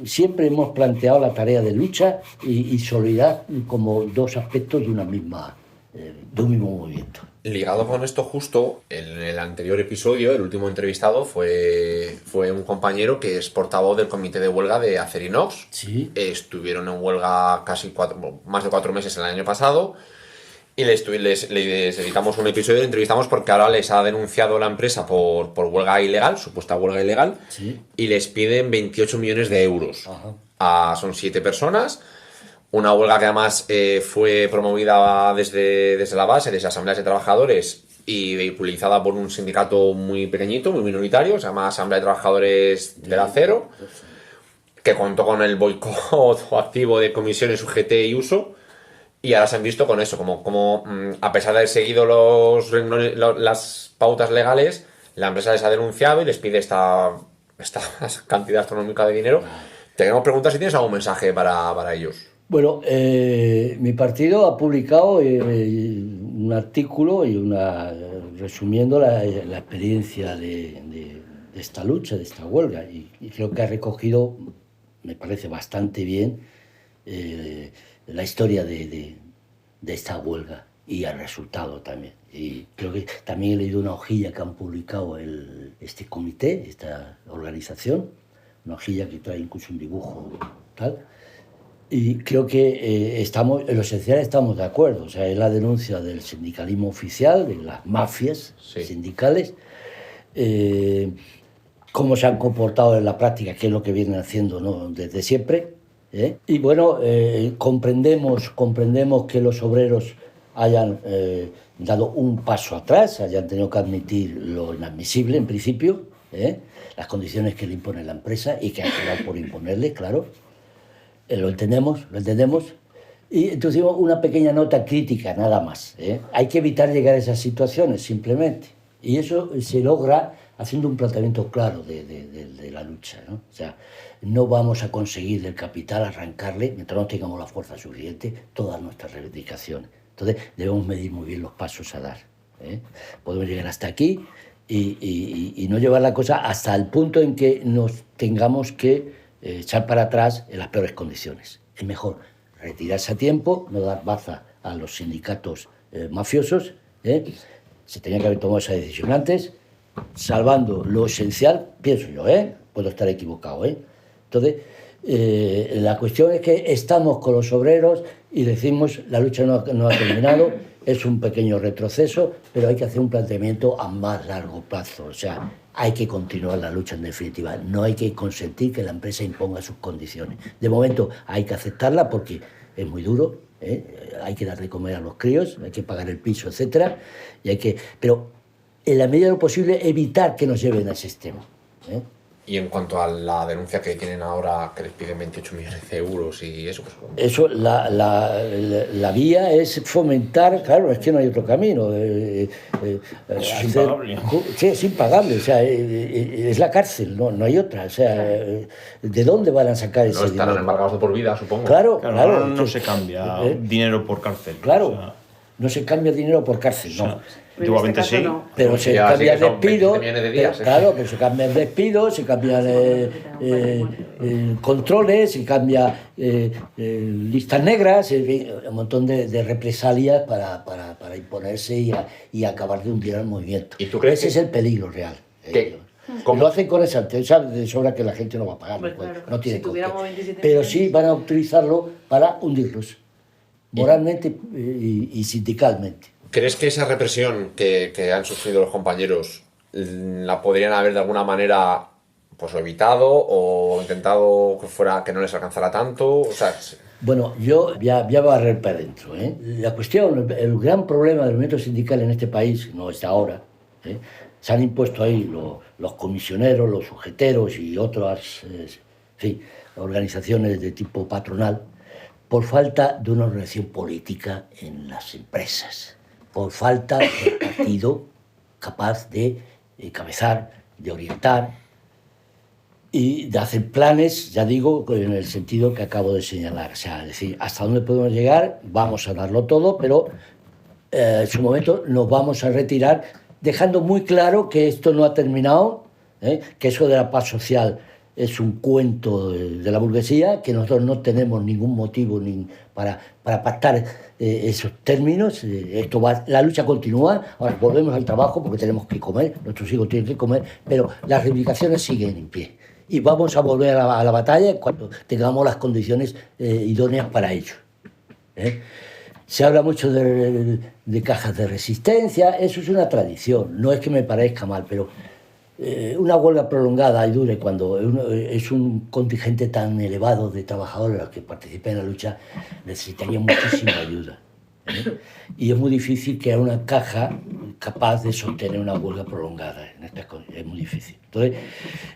siempre hemos planteado la tarea de lucha y solidaridad como dos aspectos de un mismo movimiento. Ligado con esto justo, en el anterior episodio, el último entrevistado fue un compañero que es portavoz del comité de huelga de Acerinox. Sí. Estuvieron en huelga más de 4 meses el año pasado y les dedicamos un episodio, le entrevistamos porque ahora les ha denunciado la empresa por huelga ilegal, supuesta huelga ilegal, Sí. y les piden 28 millones de euros. Ajá. Son 7 personas. Una huelga que además fue promovida desde la base, desde asambleas de trabajadores y vehiculizada por un sindicato muy pequeñito, muy minoritario, se llama Asamblea de Trabajadores del Acero, que contó con el boicot activo de comisiones UGT y uso, y ahora se han visto con eso, como a pesar de haber seguido las pautas legales, la empresa les ha denunciado y les pide esta cantidad astronómica de dinero. Te queremos preguntar si tienes algún mensaje para ellos. Bueno, mi partido ha publicado un artículo resumiendo la experiencia de esta lucha, de esta huelga, y creo que ha recogido, me parece bastante bien, la historia de esta huelga y el resultado también. Y creo que también he leído una hojilla que han publicado este comité, esta organización, una hojilla que trae incluso un dibujo tal. Y creo que estamos, en lo esencial estamos de acuerdo. O sea, es la denuncia del sindicalismo oficial, de las mafias sindicales, cómo se han comportado en la práctica, que es lo que vienen haciendo, ¿no?, desde siempre. Y bueno, comprendemos que los obreros hayan dado un paso atrás, hayan tenido que admitir lo inadmisible en principio, las condiciones que le impone la empresa y que han quedado por imponerle, claro. Lo entendemos. Y entonces una pequeña nota crítica, nada más. Hay que evitar llegar a esas situaciones, simplemente. Y eso se logra haciendo un planteamiento claro de la lucha, ¿no? O sea, no vamos a conseguir del capital arrancarle, mientras no tengamos la fuerza suficiente, todas nuestras reivindicaciones. Entonces debemos medir muy bien los pasos a dar. Podemos llegar hasta aquí y no llevar la cosa hasta el punto en que nos tengamos que echar para atrás en las peores condiciones. Es mejor retirarse a tiempo, no dar baza a los sindicatos mafiosos. Se tenía que haber tomado esa decisión antes, salvando lo esencial, pienso yo, puedo estar equivocado. Entonces, la cuestión es que estamos con los obreros y decimos la lucha no ha terminado, es un pequeño retroceso, pero hay que hacer un planteamiento a más largo plazo. O sea, hay que continuar la lucha en definitiva. No hay que consentir que la empresa imponga sus condiciones. De momento hay que aceptarla porque es muy duro, hay que dar de comer a los críos, hay que pagar el piso, etc. Pero en la medida de lo posible evitar que nos lleven a ese extremo. Y en cuanto a la denuncia que tienen ahora, que les piden 28 millones de euros y eso, pues... Eso, la vía es fomentar, claro, es que no hay otro camino. Eso es impagable. Sí, es impagable, o sea, es la cárcel, no hay otra. O sea, ¿de dónde van a sacar ese dinero? No estarán embargados de por vida, supongo. Claro. No se cambia dinero por cárcel. Claro, o sea, no se cambia dinero por cárcel, no. Antiguamente sí. No. Pero se Ya, cambia sí que son despido, 27 millones de días, claro, pero se cambia el despido, se cambian controles, se cambia listas negras, un montón de represalias para imponerse y acabar de hundir al movimiento. ¿Y tú crees Ese que- es el peligro real. ¿Cómo? Lo hacen con esa certeza de sobra que la gente no va a pagar, Hombre, pues, claro. no tiene Si con qué. tuviéramos 27 Pero millones. sí van a utilizarlo para hundirlos, moralmente y sindicalmente. ¿Crees que esa represión que han sufrido los compañeros la podrían haber de alguna manera pues evitado o intentado que no les alcanzara tanto? O sea, Bueno, yo ya voy a barrer para adentro. La cuestión, el gran problema del movimiento sindical en este país, no es de ahora, se han impuesto ahí los comisioneros, los sujeteros y otras organizaciones de tipo patronal por falta de una organización política en las empresas, por falta de partido capaz de encabezar, de orientar y de hacer planes, ya digo, en el sentido que acabo de señalar. O sea, es decir, hasta dónde podemos llegar, vamos a darlo todo, pero en su momento nos vamos a retirar, dejando muy claro que esto no ha terminado, que eso de la paz social es un cuento de la burguesía, que nosotros no tenemos ningún motivo para pactar esos términos. La lucha continúa, ahora volvemos al trabajo porque tenemos que comer, nuestros hijos tienen que comer, pero las reivindicaciones siguen en pie. Y vamos a volver a la batalla cuando tengamos las condiciones idóneas para ello. Se habla mucho de cajas de resistencia, eso es una tradición, no es que me parezca mal, pero una huelga prolongada y dure cuando es un contingente tan elevado de trabajadores los que participan en la lucha, necesitaría muchísima ayuda. Y es muy difícil que haya una caja capaz de sostener una huelga prolongada. Es muy difícil. Entonces,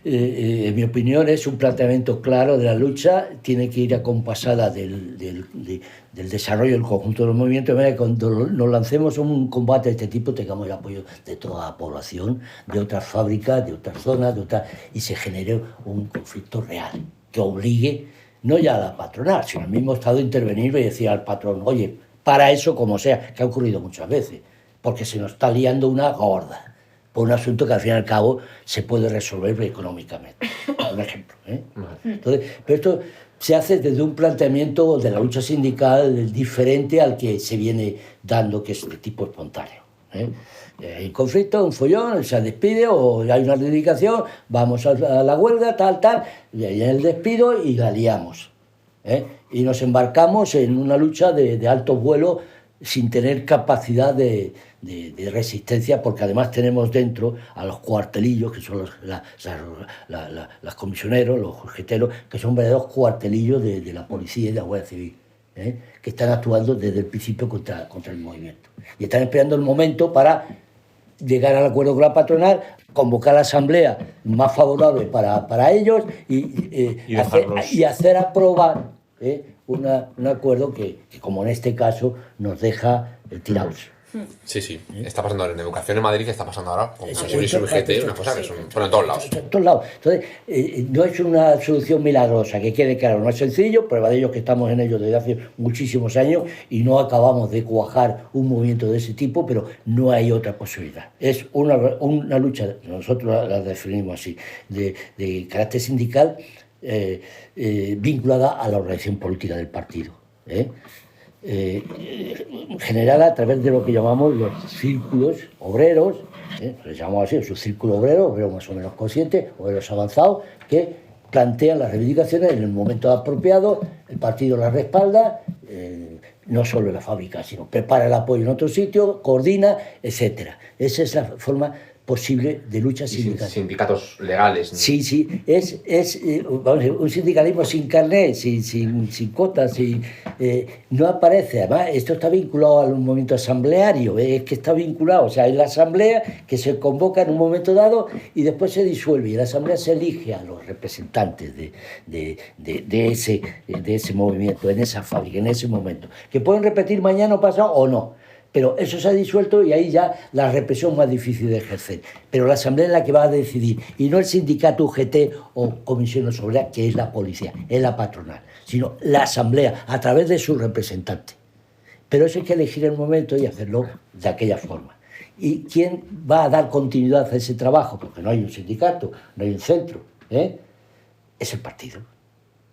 en mi opinión, es un planteamiento claro de la lucha, tiene que ir acompasada del desarrollo del conjunto de los movimientos, de manera que cuando nos lancemos a un combate de este tipo tengamos el apoyo de toda la población, de otras fábricas, de otras zonas, y se genere un conflicto real que obligue no ya a la patronal, sino al mismo Estado a intervenir y decir al patrón, oye, para eso como sea, que ha ocurrido muchas veces, porque se nos está liando una gorda por un asunto que al fin y al cabo se puede resolver económicamente. Un ejemplo. Entonces, pero esto se hace desde un planteamiento de la lucha sindical diferente al que se viene dando, que es de tipo espontáneo. Hay un conflicto, un follón, se despide o hay una reivindicación, vamos a la huelga, tal, y ahí en el despido y la liamos. Y nos embarcamos en una lucha de alto vuelo sin tener capacidad de resistencia, porque además tenemos dentro a los cuartelillos, que son los comisioneros, los jorgeteros, que son verdaderos cuartelillos de la policía y de la Guardia Civil, que están actuando desde el principio contra el movimiento. Y están esperando el momento para llegar al acuerdo con la patronal, convocar la asamblea más favorable para ellos y hacer aprobar un acuerdo que, como en este caso, nos deja tirados. Sí. Está pasando en educación en Madrid, que está pasando ahora con Juli y UGT, una cosa que son en todos lados. En todos lados. Entonces, no es una solución milagrosa, que quede claro, no es sencillo, prueba de ello que estamos en ello desde hace muchísimos años y no acabamos de cuajar un movimiento de ese tipo, pero no hay otra posibilidad. Es una lucha, nosotros la definimos así, de carácter sindical, vinculada a la organización política del partido, generada a través de lo que llamamos los círculos obreros, les llamamos así, su círculo obrero más o menos consciente, obreros avanzados, que plantean las reivindicaciones en el momento apropiado, el partido las respalda, no solo en la fábrica, sino prepara el apoyo en otro sitio, coordina, etcétera. Esa es la forma posible de lucha sindical. Sindicatos legales, ¿no? Sí, es vamos a decir, un sindicalismo sin carnet, sin cotas, no aparece. Además, esto está vinculado al movimiento asambleario, es que está vinculado, o sea, es la asamblea que se convoca en un momento dado y después se disuelve, y la asamblea se elige a los representantes de ese movimiento, en esa fábrica, en ese momento, que pueden repetir mañana o pasado o no. Pero eso se ha disuelto y ahí ya la represión más difícil de ejercer. Pero la asamblea es la que va a decidir, y no el sindicato UGT o comisión obreras, que es la policía, es la patronal, sino la asamblea a través de su representante. Pero eso hay que elegir el momento y hacerlo de aquella forma. ¿Y quién va a dar continuidad a ese trabajo? Porque no hay un sindicato, no hay un centro, es el partido.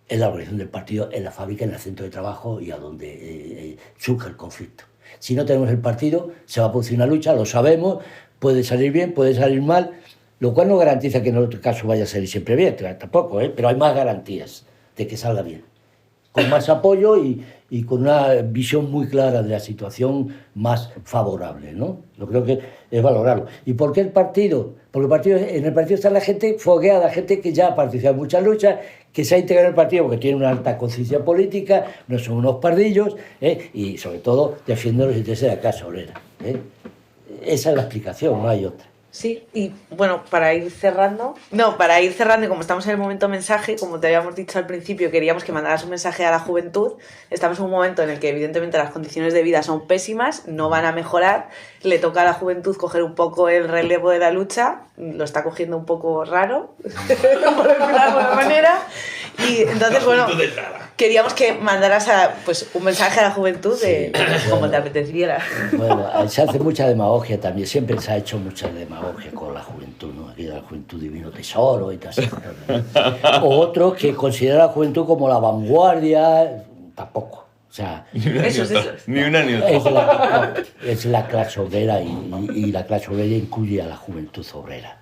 Es la organización del partido en la fábrica, en el centro de trabajo y a donde surge el conflicto. Si no tenemos el partido, se va a producir una lucha, lo sabemos, puede salir bien, puede salir mal, lo cual no garantiza que en otro caso vaya a salir siempre bien, tampoco, pero hay más garantías de que salga bien. Con más apoyo y con una visión muy clara de la situación más favorable, ¿no? Yo creo que es valorarlo. ¿Y por qué el partido? Porque en el partido está la gente fogueada, gente que ya ha participado en muchas luchas, que se ha integrado en el partido porque tiene una alta conciencia política, no son unos pardillos, y sobre todo defienden los intereses de la clase obrera. Esa es la explicación, no hay otra. Sí, y bueno, para ir cerrando, y como estamos en el momento mensaje, como te habíamos dicho al principio, queríamos que mandaras un mensaje a la juventud. Estamos en un momento en el que evidentemente las condiciones de vida son pésimas, no van a mejorar, le toca a la juventud coger un poco el relevo de la lucha, lo está cogiendo un poco raro, por decirlo de alguna manera, y entonces, bueno, queríamos que mandaras un mensaje a la juventud de como te apeteciera. Bueno, se hace mucha demagogia también, siempre se ha hecho mucha demagogia con la juventud, ¿no? Aquí la juventud divino tesoro y tal. O otros que consideran a la juventud como la vanguardia, tampoco. O sea, Esos. Ni una ni otra. Es la clase obrera y la clase obrera incluye a la juventud obrera.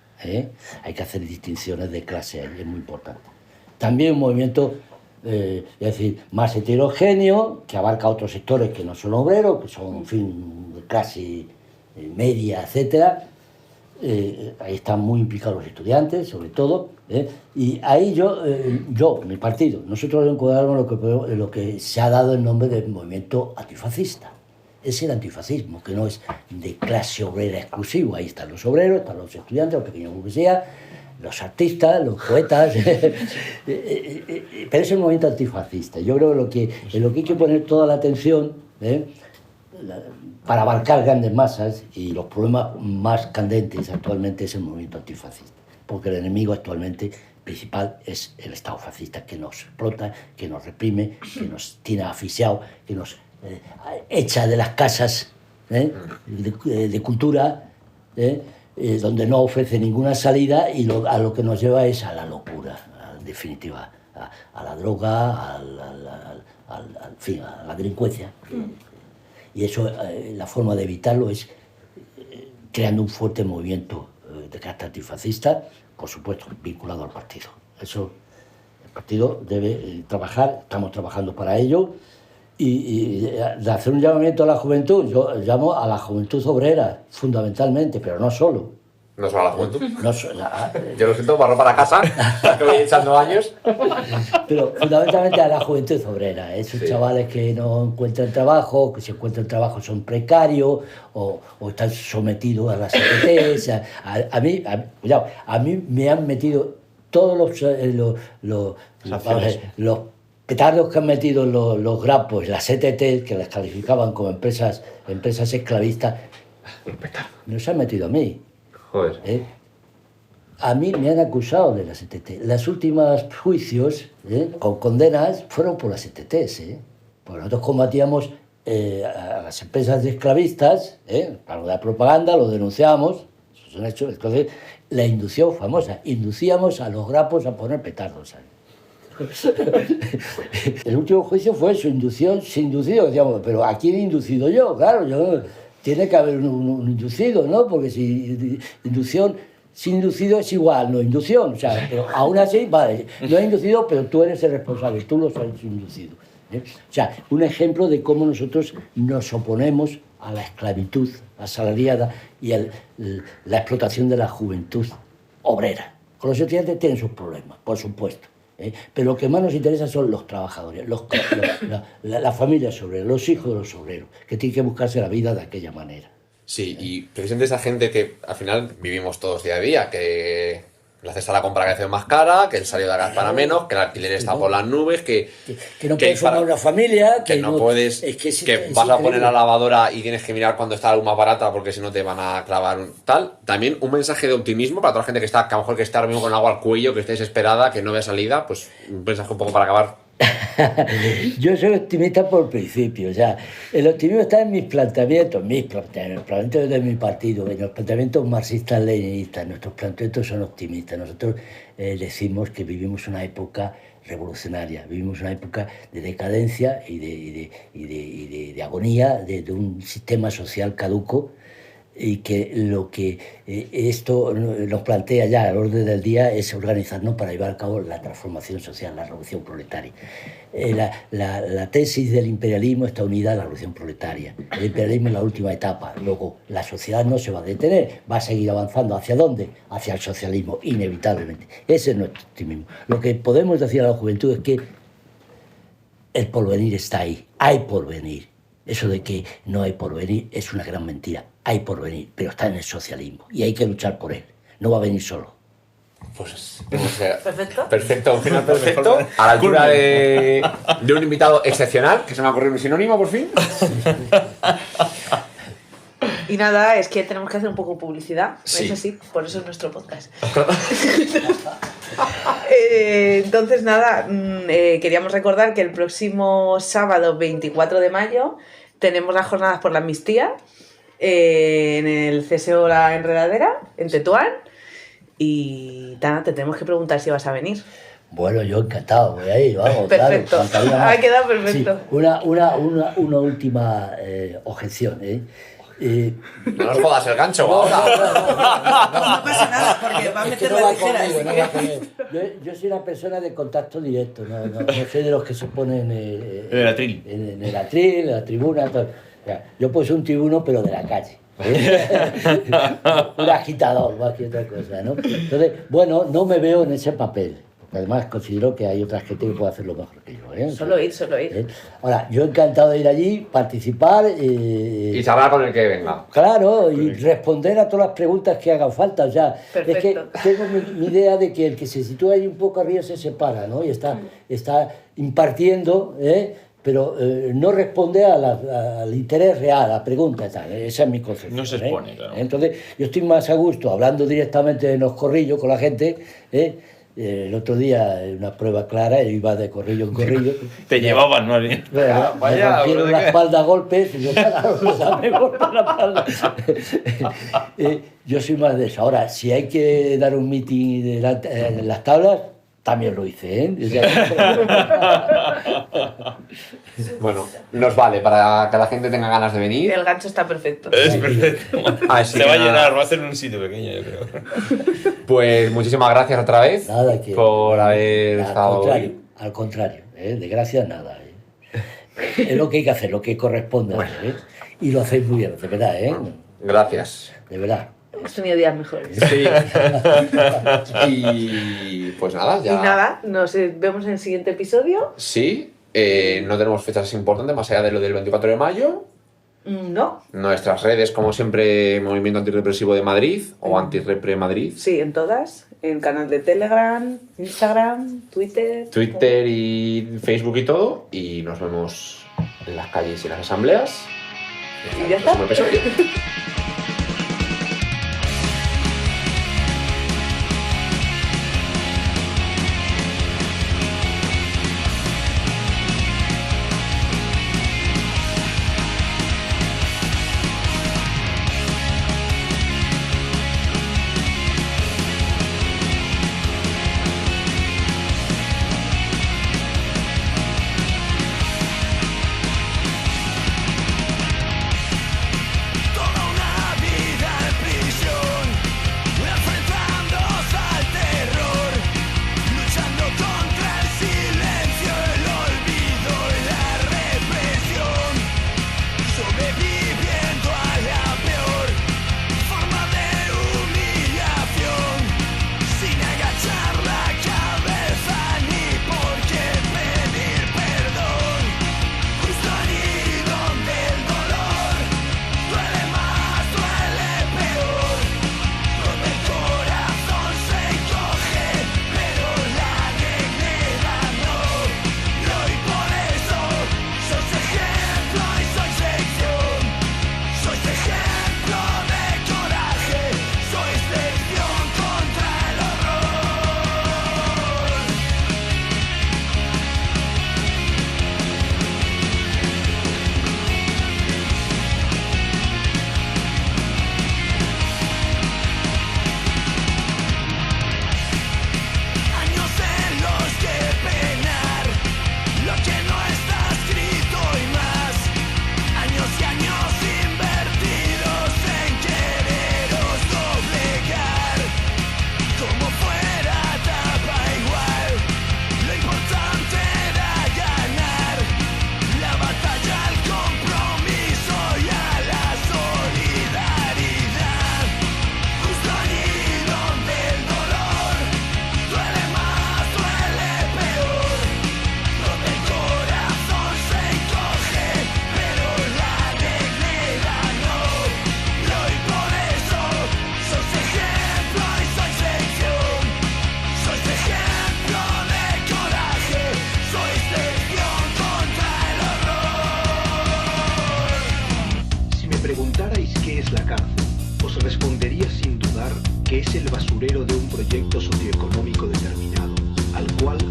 Hay que hacer distinciones de clase, es muy importante. También un movimiento, es decir, más heterogéneo, que abarca otros sectores que no son obreros, que son, en fin, de clase media, etcétera. Ahí están muy implicados los estudiantes, sobre todo, y ahí mi partido, nosotros encuadramos lo que se ha dado el nombre del movimiento antifascista. Es el antifascismo, que no es de clase obrera exclusivo. Ahí están los obreros, están los estudiantes, los pequeños burguesías, los artistas, los poetas, pero es el movimiento antifascista. Yo creo que en lo que hay que poner toda la atención, para abarcar grandes masas, y los problemas más candentes actualmente es el movimiento antifascista, porque el enemigo actualmente principal es el Estado fascista, que nos explota, que nos reprime, que nos tiene asfixiados, que nos echa de las casas de cultura, donde no ofrece ninguna salida, y a lo que nos lleva es a la locura, en definitiva, a la droga, en fin, a la delincuencia. Y eso, la forma de evitarlo es creando un fuerte movimiento de carácter antifascista, por supuesto, vinculado al partido. Eso El partido debe trabajar, estamos trabajando para ello, y de hacer un llamamiento a la juventud. Yo llamo a la juventud obrera, fundamentalmente, pero no solo. No solo a la juventud. No, Yo lo siento, barro para casa, que voy echando años. pero fundamentalmente a la juventud obrera, esos Sí. chavales que no encuentran trabajo, que si encuentran trabajo son precarios o están sometidos a las ETTs. A mí me han metido todos los petardos que han metido los grapos, las ETT, que las calificaban como empresas esclavistas, no se han metido a mí. Joder. A mí me han acusado de las ETT. Los últimos juicios con condenas fueron por las ETTs. Porque nosotros combatíamos a las empresas de esclavistas, para la propaganda, lo denunciamos, eso es un hecho. Entonces, la inducción famosa, inducíamos a los grapos a poner petardos ahí. El último juicio fue su inducción, sin inducido, decíamos, pero ¿a quién he inducido yo? Claro, tiene que haber un inducido, ¿no? Porque si inducción sin inducido es igual, no inducción. O sea, pero aún así, vale, no he inducido, pero tú eres el responsable, tú lo has inducido. O sea, un ejemplo de cómo nosotros nos oponemos a la esclavitud asalariada y la explotación de la juventud obrera. Con los estudiantes tienen sus problemas, por supuesto. Pero lo que más nos interesa son los trabajadores, las familias obreras, los hijos de los obreros, que tienen que buscarse la vida de aquella manera. Sí, y precisamente esa gente que al final vivimos todos día a día, que la cesta de la compra cada vez más cara, que el salario de gas para menos, que el alquiler está por las nubes, que no puedes formar una familia, que no puedes, que vas a poner la lavadora y tienes que mirar cuando está algo más barata porque si no te van a clavar tal. También un mensaje de optimismo para toda la gente que está, que a lo mejor que está ahora mismo con agua al cuello, que esté desesperada, que no vea salida, pues un mensaje un poco para acabar. Yo soy optimista por principio, o sea, el optimismo está en mis planteamientos, los planteamientos de mi partido, en los planteamientos marxistas-leninistas. Nuestros planteamientos son optimistas. Nosotros decimos que vivimos una época revolucionaria, vivimos una época de decadencia y de agonía de un sistema social caduco, y que lo que esto nos plantea ya al orden del día es organizarnos para llevar a cabo la transformación social, la revolución proletaria. La tesis del imperialismo está unida a la revolución proletaria. El imperialismo es la última etapa. Luego, la sociedad no se va a detener, va a seguir avanzando. ¿Hacia dónde? Hacia el socialismo, inevitablemente. Ese es nuestro optimismo. Lo que podemos decir a la juventud es que el porvenir está ahí, hay porvenir. Eso de que no hay porvenir es una gran mentira. Hay porvenir, pero está en el socialismo y hay que luchar por él. No va a venir solo. Pues Perfecto. Perfecto, un final perfecto. A la altura de un invitado excepcional, que se me ha ocurrido un sinónimo por fin. Y nada, es que tenemos que hacer un poco de publicidad. Sí. Eso sí, por eso es nuestro podcast. Entonces, nada, queríamos recordar que el próximo sábado 24 de mayo tenemos las jornadas por la amnistía en el CSO La Enredadera, en Tetuán. Y Tana, te tenemos que preguntar si vas a venir. Bueno, yo encantado, voy a ir, vamos. Perfecto, Claro, ha quedado perfecto. Sí, una última objeción. No nos jodas el gancho. No pasa nada, porque va a meter no la va tijera. conmigo, no va conmigo. Yo soy una persona de contacto directo, no soy de los que se ponen En el atril. en el atril, en la tribuna. Todo. O sea, yo puedo ser un tribuno, pero de la calle. Un agitador, más que otra cosa, ¿no? Entonces, bueno, no me veo en ese papel. Además, considero que hay otra gente que puede hacerlo mejor que yo. Solo ir. Ahora, yo encantado de ir allí, participar. Y charlar con el que venga. Claro, y responder a todas las preguntas que hagan falta. O sea, Perfecto. es que tengo mi idea de que el que se sitúa ahí un poco arriba se separa, ¿no? Y está impartiendo, pero no responde al interés real, a la pregunta, tal. Esa es mi concepción. No se expone, claro. Entonces, yo estoy más a gusto hablando directamente de los corrillos con la gente. El otro día, en una prueba clara, yo iba de corrillo en corrillo. Te llevaban, ¿no? Me Vaya, rompieron la espalda a golpes y yo, claro, me golpean la espalda. Yo soy más de eso. Ahora, si hay que dar un meeting en las tablas, también lo hice, ¿eh? O sea, Bueno, nos vale para que la gente tenga ganas de venir. El gancho está perfecto. Es perfecto. Así Se que va a nada. llenar, va a ser un sitio pequeño, yo creo. Pues muchísimas gracias otra vez nada que... por haber al estado contrario, hoy. al contrario, de gracias nada. Es lo que hay que hacer, lo que corresponde hacer, ¿eh? Y lo hacéis muy bien, de verdad, Gracias. de verdad. Hemos tenido días mejores. Sí. Y pues nada, ya. Y nada, nos vemos en el siguiente episodio. Sí, no tenemos fechas importantes más allá de lo del 24 de mayo. No, Nuestras redes, como siempre, Movimiento Antirrepresivo de Madrid o Antirrepre Madrid. sí, en todas. En canal de Telegram, Instagram, Twitter. Twitter y Facebook y todo. Y nos vemos en las calles y en las asambleas. Y ya está. En el próximo episodio.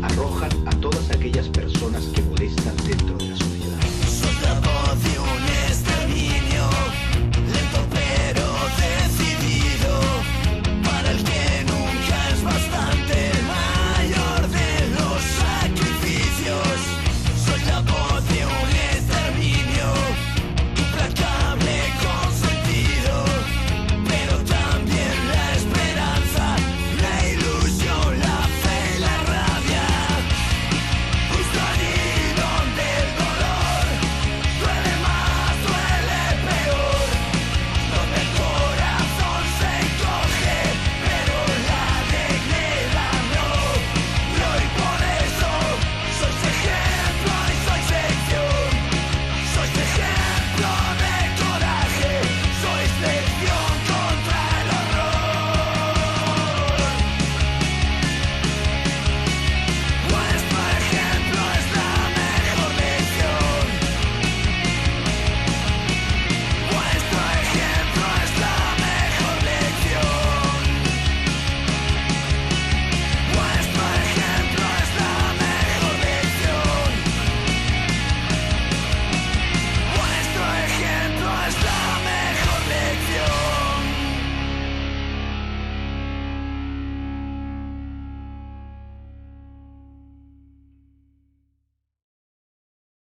arrojan a todas aquellas personas que molestan dentro de la sociedad. Sos la voz de un